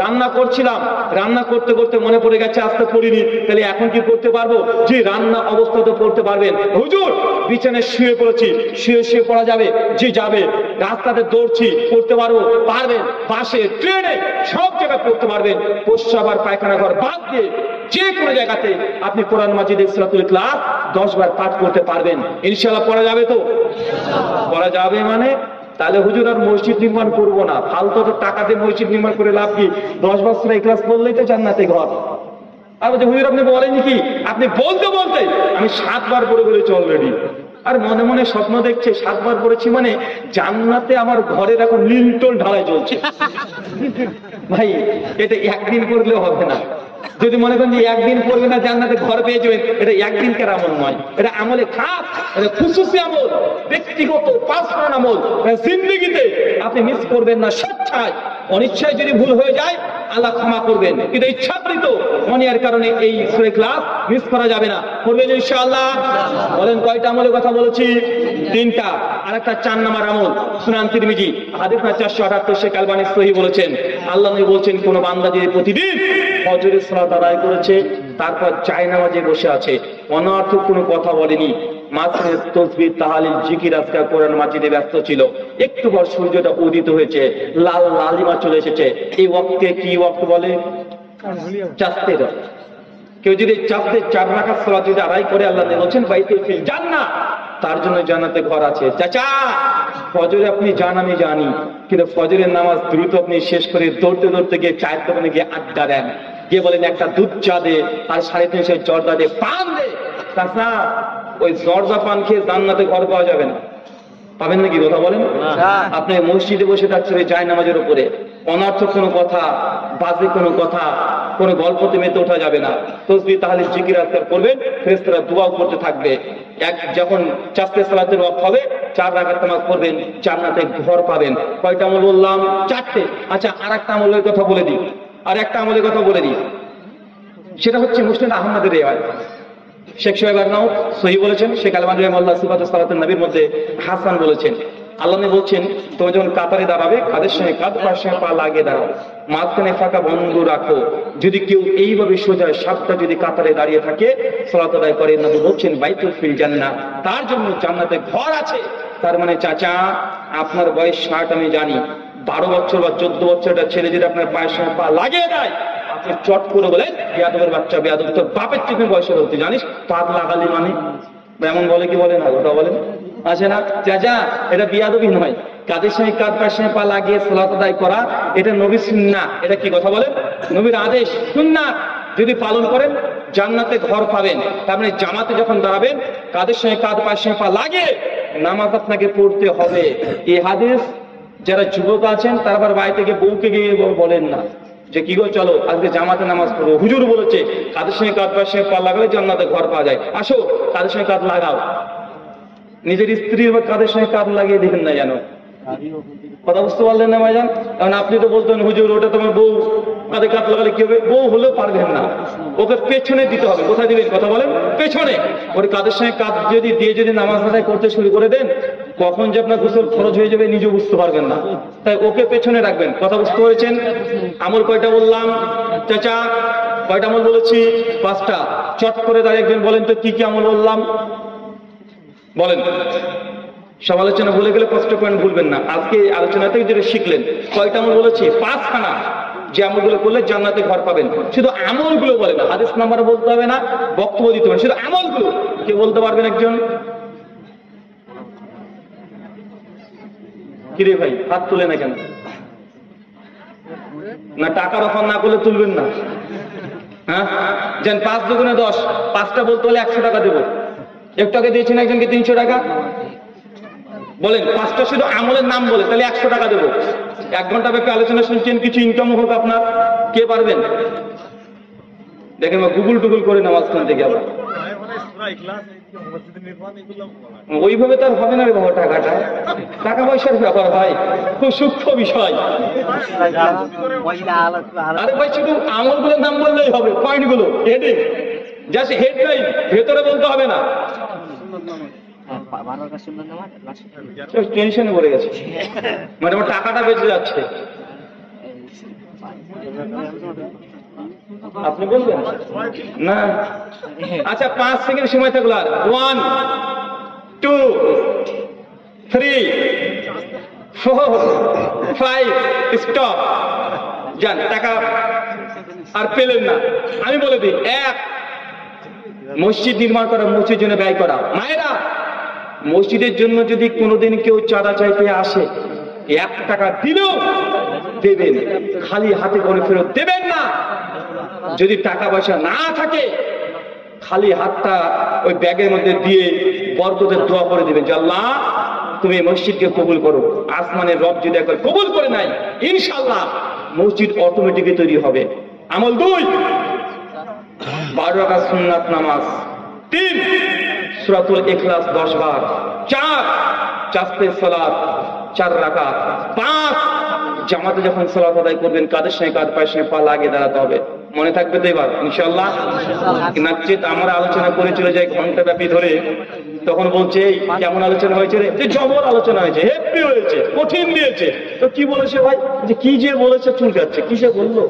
রান্না করছিলাম, রান্না করতে করতে মনে পড়ে গেছে আজকে পড়িনি, তাহলে এখন কি করতে পারবো? যে রান্না অবস্থাতে পড়তে পারবেন। হুজুর বিছানায় শুয়ে পড়েছি, শুয়ে শুয়ে পড়া যাবে? যে যাবে। রাস্তাতে দৌড়ছি, পড়তে পারবো? পারবেন। বাসে, ট্রেনে, সব জায়গায় পড়তে পারবেন। প্রস্রাব আর পায়খানা ঘর বাদ দিয়ে যে কোনো জায়গাতে আপনি কোরআন মাজিদের সূরাতুল ইখলাস 10 বার পাঠ করতে পারবেন। ইনশাআল্লাহ পড়া যাবে তো? পড়া যাবে মানে তাহলে হুজুর আর মসজিদ নির্মাণ করবো না, ফালতু তো টাকা দিয়ে মসজিদ নির্মাণ করে লাভ কি? 10 বার সূরা ইখলাস পড়লেই তো জান্নাতে ঘর। আর বলছে হুজুর আপনি বলেন কি? আপনি বলতে বলতে আমি 7 বার পড়ে বলেছি অলরেডি। আর মনে মনে স্বপ্ন দেখছে 7 বার পড়েছি মানে জান্নাতে আমার ঘরের এখন লিন্টন ঢালাই চলছে। ভাই এটা একদিন করলেও হবে না। যদি মনে করেন যে একদিন পড়বে না জান্নাতে ঘর পেয়ে যাবেন, এটা একদিনকার আমল নয়, এটা আমলে খাস, এটা খুশুসি আমল, ব্যক্তিগত পার্সোনাল আমল। জিন্দেগিতে আপনি মিস করবেন না। স্বেচ্ছায় অনিচ্ছায় যদি ভুল হয়ে যায় আল্লাহ ক্ষমা করবেন, কিন্তু ইচ্ছাকৃত অনিয়ার কারণে এই সূরা ইখলাস মিস করা যাবে না। করবেন ইনশাআল্লাহ? বলেন কয়টা আমলের কথা বলেছি? 3টা। আর একটা 4 নম্বর আমল সুনান তিরমিজি হাদিস না 478, শেখ আলবানী সহিহ বলেছেন। আল্লাহ নবী বলছেন কোন বান্দা যদি প্রতিদিন ফজরের সালাত আদায় করেছে, তারপর জায়নামাজে বসে আছে, অনর্থক কোনো কথা বলেনি, মাঝখানে তাসবিহ, তাহলিল, জিকির, আজকার, কোরআন মাজিদে ব্যস্ত ছিল, একটু পর সূর্যটা উদিত হয়েছে, লাল লালিমা চলে এসেছে, এই ওয়াক্তকে কি ওয়াক্ত বলে? চাঁদের। কেউ যদি চাঁদের 4 রাকাত সালাত যদি আদায় করে, আল্লাহ বলছেন বাইতুল ফিল জান্নাহ, তার জন্য জান্নাতে ঘর আছে। চাচা ফজরে আপনি যান আমি জানি, কিন্তু ফজরের নামাজ দ্রুত আপনি শেষ করে দৌড়তে দৌড়তে গিয়ে চায়ের দোকানে গিয়ে আড্ডা দেন, গিয়ে বলেন একটা দুধ চা দে আর 350 জর্দা দে, পান দে। চাচা ওই জর্দা পান খেয়ে জান্নাতে ঘর পাওয়া যাবে না। পাবেন নাকি? কথা বলেন। আপনি মসজিদে বসে থাকছেন জায়নামাজের উপরে, অনর্থক কোনো কথা, বাজে কোনো কথা, কোনো গল্পতে মেতে ওঠা যাবে না। তাসবিহ, তাহলিল, জিকির, আজকার করবেন, ফেরেশতারা দুআও করতে থাকবে। যখন চারটে সালাতের ওয়াক্ত হবে 4 রাকাত নামাজ পড়বেন, জান্নাতে ঘর পাবেন। কয়টা আমল বললাম? 4টে। আচ্ছা আর একটা আমলের কথা বলে দিই, আর একটা আমলের কথা বলে দিই, সেটা হচ্ছে মুসনাদ আহমদের রিওয়ায়াত। শেখ সাহেব আরনাউত সহিহ বলেছেন, শেখ আলবানী রাহিমাহুল্লাহ সিফাতুস সালাতুন নবীর মধ্যে হাসান বলেছেন। আল্লাহ নবী বলছেন তুমি যখন কাতারে দাঁড়াবে, কাদের সঙ্গে কাঁধ, পায়ের সঙ্গে পা লাগিয়ে দাঁড়াও, মাঝখানে ফাঁকা বন্ধ রাখো। যদি কেউ এইভাবে সোজা 7টা যদি কাতারে দাঁড়িয়ে থাকে সালাত আদায় করে, নবী বলছেন বাইতুল ফিল জান্নাহ, তার জন্য জান্নাতে ঘর আছে। তার মানে চাচা আপনার বয়স 60 আমি জানি, 12 বছর বা 14 বছর একটা ছেলে যদি আপনার পায়ের সঙ্গে পা লাগিয়ে দেয়, আপনি চট করে বলেন বেয়াদবের বাচ্চা, বেয়াদব, তোর বাপের থেকে বয়সের হতে জানিস, পা লাগালি মানে এমন বলে কি বলে না? ওটা বলেন আছে না? চাচা, এটা বিয়াদবি নয়। কাদের সঙ্গে কাঁধ, পায়ের সঙ্গে পা লাগিয়ে সালাত আদায় করা এটা নবীর সুন্নাহ। এটা কি কথা বলেন? নবীর আদেশ, সুন্নাহ। যদি পালন করেন জান্নাতে ঘর পাবেন। তার মানে জামাতে যখন দাঁড়াবেন কাদের সঙ্গে কাঁধ, পায়ের সঙ্গে পা লাগিয়ে নামাজ আপনাকে পড়তে হবে। এই হাদিস যারা যুবক আছেন তারা আবার বাড়ি থেকে বউকে গিয়ে বলেন না যে কি গো চলো আজকে জামাতে নামাজ পড়বো, হুজুর বলেছে কাদের সঙ্গে কাঁধ, পায়ের সঙ্গে পা লাগালে জান্নাতে ঘর পাওয়া যায়, আসো কাদের সঙ্গে কাঁধ লাগাও। নিজের স্ত্রীর বা কাদের সঙ্গে কাঁধ লাগিয়ে দেখেন না জানো, কথা বুঝতে পারলেন না ভাইজান? কারণ আপনি তো বলতেন হুজুর ওটা তোমার বউ, কাঁধে কাঁধ লাগালে কি হবে? বউ হলেও পারবেন না, ওকে পেছনে দিতে হবে। কোথায় দিবেন কথা বলেন? পেছনে। ওর কাঁধের সঙ্গে কাঁধ যদি দিয়ে যদি নামাজ আদায় করতে শুরু করে দেন, কখন যে আপনার গোসল খরচ হয়ে যাবে নিজেও বুঝতে পারবেন না। তাই ওকে পেছনে রাখবেন। কথা বুঝতে পেরেছেন? আমল কয়টা বললাম চাচা? কয়টা আমল বলেছি? 5টা। চট করে দাঁড়িয়ে একজন বলেন তো কি কি আমল বললাম, বলেন। সব আলোচনা ভুলে গেলে কষ্ট করেন, ভুলবেন না। আজকে আলোচনা থেকে যেটা শিখলেন, কয়টা আমল বলেছি? 5খানা, যে আমলগুলো করলে জান্নাতে ঘর পাবেন। শুধু আমলগুলো বলেন না, হাদিস নাম্বার বলতে হবে না, বক্তব্য দিতে হবে, শুধু আমলগুলো। কে বলতে পারবেন একজন? কিরে ভাই হাত তুলে না কেন? না টাকার অফার না করলে তুলবেন না? হ্যাঁ যেন 5 দুগুণে 10, 5টা বলতে হলে 100 টাকা দেবো। একটু আগে দিয়েছেন একজনকে 300 টাকা। বলেন 5টা শুধু আমলের নাম বলে, তাহলে 100 টাকা দেবো। 1 ঘন্টা ব্যাপী আলোচনা শুনছেন, কিছু ইনকাম হোক আপনার। কে পারবেন? দেখেন গুগল টুগুল করে নামাজখান থেকে আবার ওইভাবে তার হবে না রে বাবা। টাকাটা টাকা পয়সার ব্যাপার ভাই, খুব সূক্ষ্ম বিষয়। আরে ভাই শুধু আমলগুলোর নাম বললেই হবে, পয়েন্টগুলো হেডিং, জাস্ট হেডলাইন, ভেতরে বলতে হবে না। টেনশনে পড়ে গেছে, মানে আমার টাকাটা বেঁচে যাচ্ছে। আপনি বলবেন না? আচ্ছা 5 সেকেন্ড সময় থাকলো। আর 1 2 3 4 5 স্টপ। যান, টাকা আর পেলেন না। আমি বলে দিই, 1 মসজিদ নির্মাণ করা, মসজিদের জন্য ব্যয় করা। মায়েরা, মসজিদের জন্য যদি কোনোদিন কেউ চাঁদা চাইতে আসে 1 টাকা দিলেও দেবেন, খালি হাতে করে ফেরত দেবেন না। যদি টাকা পয়সা না থাকে খালি হাতটা ওই ব্যাগের মধ্যে দিয়ে বরকতের দোয়া করে দিবেন যে আল্লাহ তুমি এই মসজিদকে কবুল করো। আসমানের রব যদি একবার কবুল করে নাই, ইনশাআল্লাহ মসজিদ অটোমেটিকই তৈরি হবে। আমল 2, 12 রাকাত সুন্নাত নামাজ। 3 সূরাতুল ইখলাস 10 বার। 4 চাস্তে সালাত 4 রাকাত। 5 জামাতে যখন সালাত আদায় করবেন কাদের সঙ্গে কাঁধ, পায়ের সঙ্গে পা লাগিয়ে দাঁড়াতে হবে। মনে থাকবে তো এবার ইনশাআল্লাহ? নাচেত আমরা আলোচনা করে চলে যাই ঘন্টা ব্যাপী ধরে, তখন বলছে এই কেমন আলোচনা হয়েছে রে? যে জবর আলোচনা হয়েছে, হেপি হয়েছে, কঠিন দিয়েছে। তো কি বলেছে ভাই? যে কি যে বলেছে চুলকাচ্ছে, কিসে বললো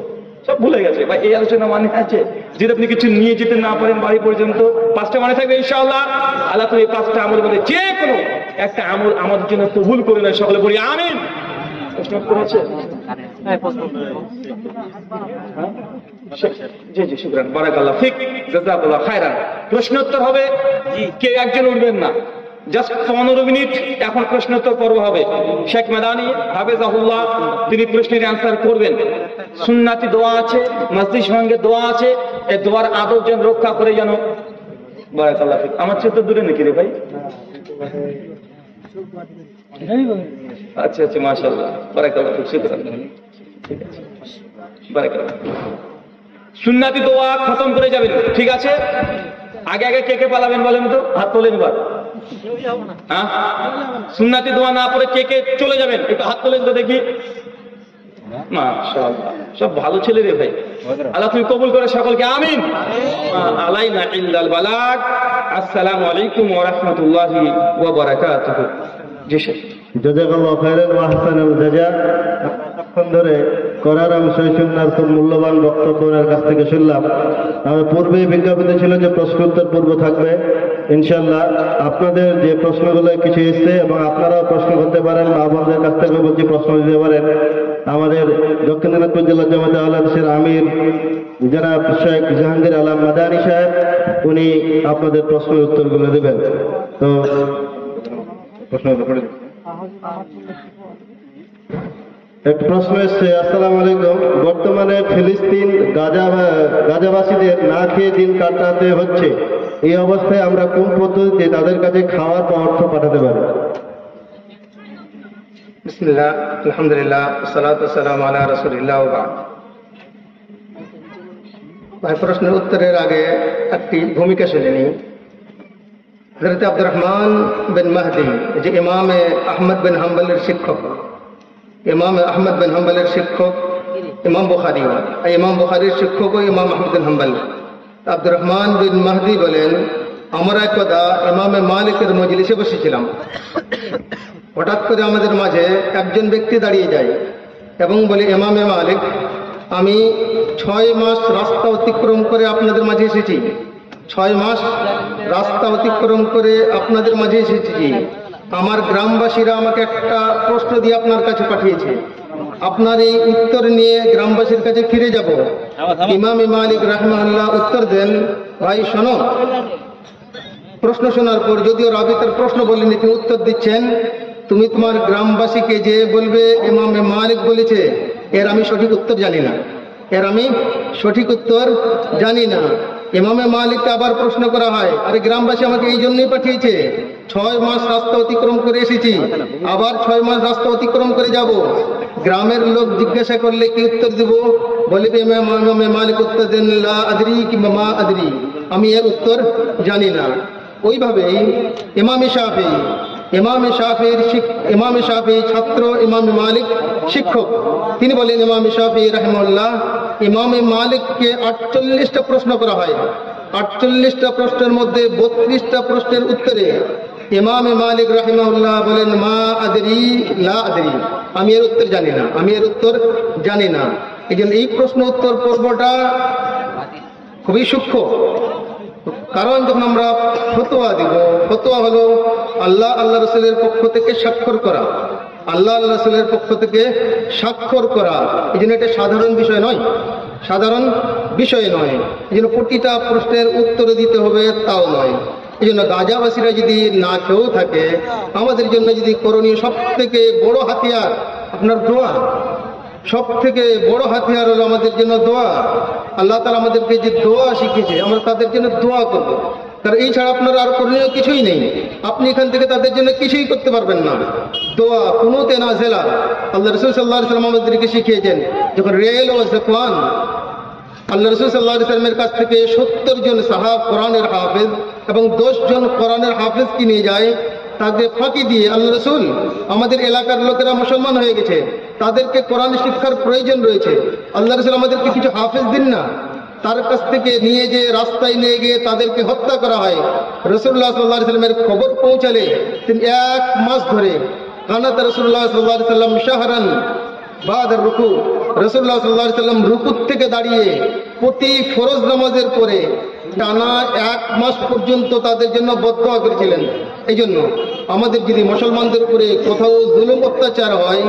সব ভুলে গেছে ভাই। এই আলোচনা মানে আছে যদি আপনি কিছু নিয়ে যেতে না পারেন বাড়ি পর্যন্ত। 5টা মানে থাকবে ইনশাআল্লাহ। আল্লাহ তুমি 5টা আমল বলে যে কোনো একটা আমল আমাদের জন্য কবুল করে নেয়। সকলে বলি আমিন। প্রশ্ন করেছে? জি জি, শুকরান, বারাকাল্লাহ ফিক, জাযাকাল্লাহ খায়রান। প্রশ্নোত্তর হবে, কে একজন উঠবেন না, জাস্ট 15 মিনিট এখন প্রশ্নোত্তর পর্ব হবে। শেখ মাদানী হাফেজাহুল্লাহ তিনি প্রশ্নের অ্যান্সার করবেন। সুন্নাতি দোয়া আছে, মসজিদ সঙ্গে দোয়া আছে, এই দোয়ার আদব যেন রক্ষা করে যেন। বারাকাল্লাহ ফিক। আমার চেয়ে তো দূরে নাকি রে ভাই? আচ্ছা আচ্ছা, মাশাআল্লাহ, বারাকাল্লাহ ফিক, শুকরান, ঠিক আছে, বারাকাল্লাহ। সুন্নাতি দোয়া খতম করে যাবেন, ঠিক আছে? আগে আগে কে কে পালাবেন বলেন তো, হাত তোলেন এবার। হ্যাঁ, সুন্নাতি দোয়া না পড়ে কে কে চলে যাবেন একটু হাত তোলেন তো দেখি। মাশাআল্লাহ, সব ভালো ছেলে রে ভাই। আল্লাহ তুমি কবুল করে সকলকে আমিন। আলাইনা ইল্লাল বালাগ। আসসালামু আলাইকুম ওয়া রাহমাতুল্লাহি ওয়া বারাকাতুহু। জি স্যার। জাযাকাল্লাহু খায়রান ওয়া আহসানাল জাযা। এতক্ষণ ধরে করার বিষয় সুন্নার খুব মূল্যবান বক্তব্য ওনার কাছ থেকে শুনলাম। আমার পূর্বেই বিজ্ঞাপিত ছিল যে প্রশ্ন উত্তর পর্ব থাকবে ইনশাআল্লাহ। আপনাদের যে প্রশ্নগুলো কিছু এসছে এবং আপনারাও প্রশ্ন করতে পারেন বা আমাদের কাছ থেকে বলছি প্রশ্ন দিতে পারেন। আমাদের দক্ষিণ দিনাজপুর জেলা জামাতে আহলে হাদিসের আমির জনাব শেখ জাহাঙ্গীর আলম মাদানী সাহেব, উনি আপনাদের প্রশ্নের উত্তরগুলো দেবেন। তো প্রশ্নটা পড়ে দিচ্ছি। একটা প্রশ্ন এসছে, আসসালামু আলাইকুম, বর্তমানে ফিলিস্তিন গাজাবাসীদের না খেয়ে দিন কাটাতে হচ্ছে, এই অবস্থায় আমরা কোন পদ্ধতিতে তাদের কাছে খাওয়ার বা অর্থ পাঠাতে পারি? বিসমিল্লাহ, আলহামদুলিল্লাহ, সালাতু ওয়াসসালামু আলা রাসূলিল্লাহ ওয়া বা'দ। ভাই, প্রশ্নের উত্তরের আগে একটি ভূমিকা শুনে নিই। হযরত আব্দুর রহমান বিন মাহদি, যে ইমামে আহমদ বিন হাম্বলের শিক্ষক, ইমামে আহমদ বিন হাম্বলের শিক্ষক ইমাম বুখারী, আর ইমাম বুখারীর শিক্ষক ইমাম আহমদ বিন হাম্বল। আব্দুর রহমান বিন মাহদি বলেন, আমরা একদা ইমামে মালিকের মজলিসে বসেছিলাম। হঠাৎ করে আমাদের মাঝে একজন ব্যক্তি দাঁড়িয়ে যায় এবং বলে, ইমামে মালিক, আমি 6 মাস রাস্তা অতিক্রম করে আপনাদের মাঝে এসেছি, 6 মাস রাস্তা অতিক্রম করে আপনাদের মাঝে এসেছি। আমার গ্রামবাসীরা আমাকে একটা প্রশ্ন দিয়ে আপনার কাছে পাঠিয়েছে, আপনার এই উত্তর নিয়ে গ্রামবাসীর কাছে ফিরে যাব। ইমামে মালিক রাহিমাহুল্লাহ উত্তর দেন, ভাই শোনো, প্রশ্ন শোনার পর যদিও রাবি তার প্রশ্ন বলেনি, তিনি উত্তর দিচ্ছেন, তুমি তোমার গ্রামবাসীকে যে বলবে ইমামে মালিক বলেছে, এর আমি সঠিক উত্তর জানি না, এর আমি সঠিক উত্তর জানি না। ইমামে মালিককে আবার প্রশ্ন করা হয়, আরে গ্রামবাসী আমাকে এই জন্যই পাঠিয়েছে, 6 মাস রাস্তা অতিক্রম করে এসেছি, আবার 6 মাস রাস্তা অতিক্রম করে যাব। গ্রামের লোক জিজ্ঞাসা করলে কি উত্তর দেব? বলবে ইমামে মালিক উত্তর দেন, লা আদরি কিংবা মা আদরি, আমি এর উত্তর জানি না। ওইভাবেই ইমামে শাফিঈ ছাত্র, ইমামে মালিক শিক্ষক। তিনি বলেন, ইমামে শাফিঈ রাহিমাহুল্লাহ, ইমামে মালিককে 48টা প্রশ্ন করা হয়। 48টা প্রশ্নের মধ্যে 32টা প্রশ্নের উত্তরে ইমামে মালিক রাহিমাহুল্লাহ বলেন, মা আদরি, লা আদরি, আমি এর উত্তর জানি না, আমি এর উত্তর জানি না। এই জন্য এই প্রশ্ন উত্তর পর্বটা খুবই সূক্ষ্ম। কারণ যখন আমরা ফতোয়া দিব, ফতোয়া হলো আল্লাহ রসুলের পক্ষ থেকে স্বাক্ষর করা, আল্লাহ রসুলের পক্ষ থেকে স্বাক্ষর করা। এই জন্য এটা সাধারণ বিষয় নয়, সাধারণ বিষয় নয়। এই জন্য প্রতিটা প্রশ্নের উত্তর দিতে হবে তাও নয়। এই জন্য গাজাবাসীরা যদি না খেয়েও থাকে, আমাদের জন্য যদি করণীয় সব থেকে বড় হাতিয়ার আপনার দোয়া, সব থেকে বড় হাতিয়ার হলো আমাদের জন্য দোয়া। আল্লাহ তাআলা আমাদেরকে যে দোয়া শিখিয়েছে, আমরা তাদের জন্য দোয়া করব। কারণ এই ছাড়া আপনার আর করণীয় কিছুই নেই। আপনি এখান থেকে তাদের জন্য কিছুই করতে পারবেন না। দোয়া, কুনুতে নাযিলা, আল্লাহ রাসূল সাল্লাল্লাহু আলাইহি ওয়াসাল্লাম আমাদেরকে শিখিয়েছেন। যখন রেল ও জাফওয়ান আল্লাহ রাসূল সাল্লাল্লাহু আলাইহি ওয়াসাল্লামের কাছ থেকে 70 জন সাহাবা কোরআনের হাফেজ এবং 10 জন কোরআনের হাফেজকে নিয়ে যায়, তাদের ফাঁকি দিয়ে, আল্লাহ রাসূল, আমাদের এলাকার লোকেরা মুসলমান হয়ে গেছে, তাদেরকে কোরআন শিক্ষার প্রয়োজন রয়েছে, আল্লাহ রাসূল আমাদেরকে কিছু হাফেজ দিন না। তার কাছ থেকে নিয়ে যে রাস্তায় নিয়ে গিয়ে তাদেরকে হত্যা করা হয়। রাসূলুল্লাহ সাল্লাল্লাহু আলাইহি ওয়াসাল্লামের খবর পৌঁছালে তিনি 1 মাস ধরে কানাত রাসূলুল্লাহ সাল্লাল্লাহু আলাইহি ওয়াসাল্লাম শাহরান বাদ রুকু, রাসূলুল্লাহ সাল্লাল্লাহু আলাইহি ওয়াসাল্লাম রুকু থেকে দাঁড়িয়ে প্রতি ফরজ নামাজের পরে টানা 1 মাস পর্যন্ত তাদের জন্য বদদোয়া করেছিলেন। এই জন্য আমাদের যদি মুসলমানদের উপরে কোথাও জুলুম অত্যাচার হয়,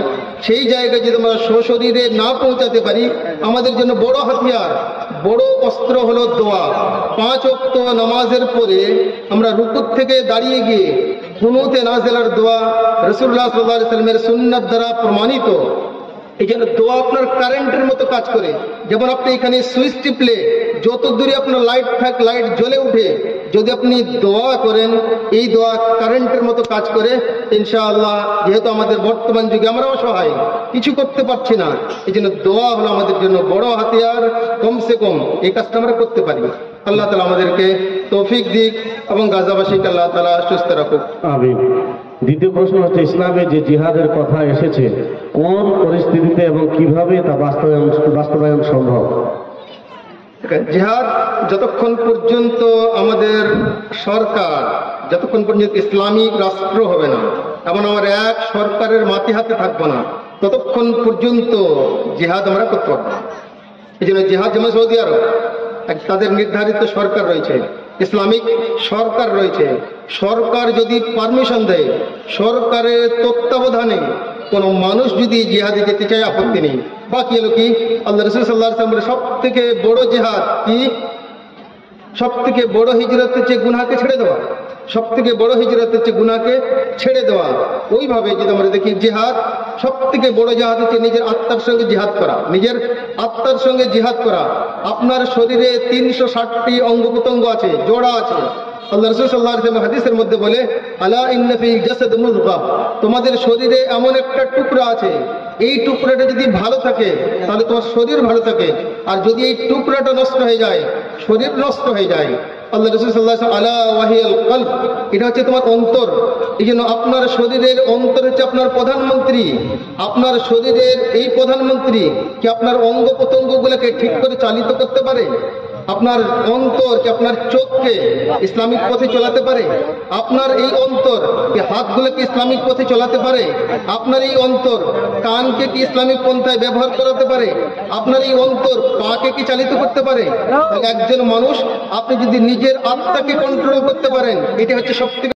সেই জায়গায় যদি আমরা সশরীরে না পৌঁছাতে পারি, আমাদের জন্য বড় হাতিয়ার, বড় অস্ত্র হলো দোয়া। 5 ওয়াক্ত নামাজের পরে আমরা রুকু থেকে দাঁড়িয়ে গিয়ে কুনুতে নাযিলার দোয়া রাসূলুল্লাহ সাল্লাল্লাহু আলাইহি ওয়াসাল্লামের সুন্নাত দ্বারা প্রমাণিত। এই জন্য দোয়া আপনার কারেন্টের মতো কাজ করে। যেমন আপনি এখানে সুইচ টিপলে যত দূরে আপনার লাইট লাইট জ্বলে উঠে, যদি আপনি দোয়া করেন, এই দোয়া কারেন্টের মতো কাজ করে ইনশাআল্লাহ। যেহেতু আমাদের বর্তমান যুগে আমরা অসহায়, কিছু করতে পারছি না, এই জন্য দোয়া হলো আমাদের জন্য বড় হাতিয়ার। কমসে কম এই কাজটা আমরা করতে পারি। আল্লাহ তাআলা আমাদেরকে তৌফিক দিক এবং গাজাবাসীকে আল্লাহ তাআলা সুস্থ রাখুক। আমিন। দ্বিতীয় প্রশ্ন হচ্ছে, ইসলামে যে জিহাদের কথা এসেছে, কোন পরিস্থিতিতে এবং কিভাবে তা বাস্তবায়ন সম্ভব? জিহাদ যতক্ষণ পর্যন্ত আমাদের সরকার, যতক্ষণ পর্যন্ত ইসলামিক রাষ্ট্র হবে না এবং আমার এক সরকারের মাটি হাতে থাকবো না, ততক্ষণ পর্যন্ত জিহাদ আমরা করতে পারবো না। এই জন্য জিহাদ, যেমন সৌদি আরব, তাদের নির্ধারিত সরকার রয়েছে, ইসলামিক সরকার রয়েছে। সরকার যদি পারমিশন দেয়, সরকারের তত্ত্বাবধানে কোন মানুষ যদি জিহাদে যেতে চায়, আপত্তি নেই। বাকি হলো কি, আল্লাহ রাসূল সাল্লাল্লাহু আলাইহি ওয়াসাল্লামের সব থেকে বড় জিহাদ কি? সব থেকে বড় হিজরত হচ্ছে গুনাহকে ছেড়ে দেওয়া, সব থেকে বড় হিজরত হচ্ছে গুনাহকে ছেড়ে দেওয়া। ওইভাবে যদি আমরা দেখি জিহাদ, সব থেকে বড় জিহাদ হচ্ছে নিজের আত্মার সঙ্গে জিহাদ করা, নিজের আত্মার সঙ্গে জিহাদ করা। আপনার শরীরে 360টি অঙ্গ প্রত্যঙ্গ আছে, জোড়া আছে। আল্লাহ রাসূল সাল্লাল্লাহু আলাইহি ওয়াসাল্লাম হাদিসের মধ্যে বলে, আলা ইন্না ফিল জাসাদ মুযগা, তোমাদের শরীরে এমন একটা টুকরা আছে, এই টুকরাটা যদি ভালো থাকে তাহলে তোমার শরীর ভালো থাকে, আর যদি এই টুকরাটা নষ্ট হয়ে যায় শরীর নষ্ট হয়ে যায়। আল্লাহ রাসূল সাল্লাল্লাহু আলাইহি ওয়াসাল্লাম আলা ওয়াহিয়াল কলব, এটা হচ্ছে তোমার অন্তর। এই জন্য আপনার শরীরের অন্তর হচ্ছে আপনার প্রধানমন্ত্রী। আপনার শরীরের এই প্রধানমন্ত্রী কি আপনার অঙ্গ প্রত্যঙ্গগুলোকে ঠিক করে চালিত করতে পারে? আপনার অন্তর কি আপনার চোখকে ইসলামিক পথে চলাতে পারে? আপনার এই অন্তর কি হাতগুলোকে ইসলামিক পথে চলাতে পারে? আপনার এই অন্তর কানকে কি ইসলামিক পন্থায় ব্যবহার করাতে পারে? আপনার এই অন্তর পাকে কি চালিত করতে পারে? একজন মানুষ, আপনি যদি নিজের আত্মাকে কন্ট্রোল করতে পারেন, এটা হচ্ছে সবথেকে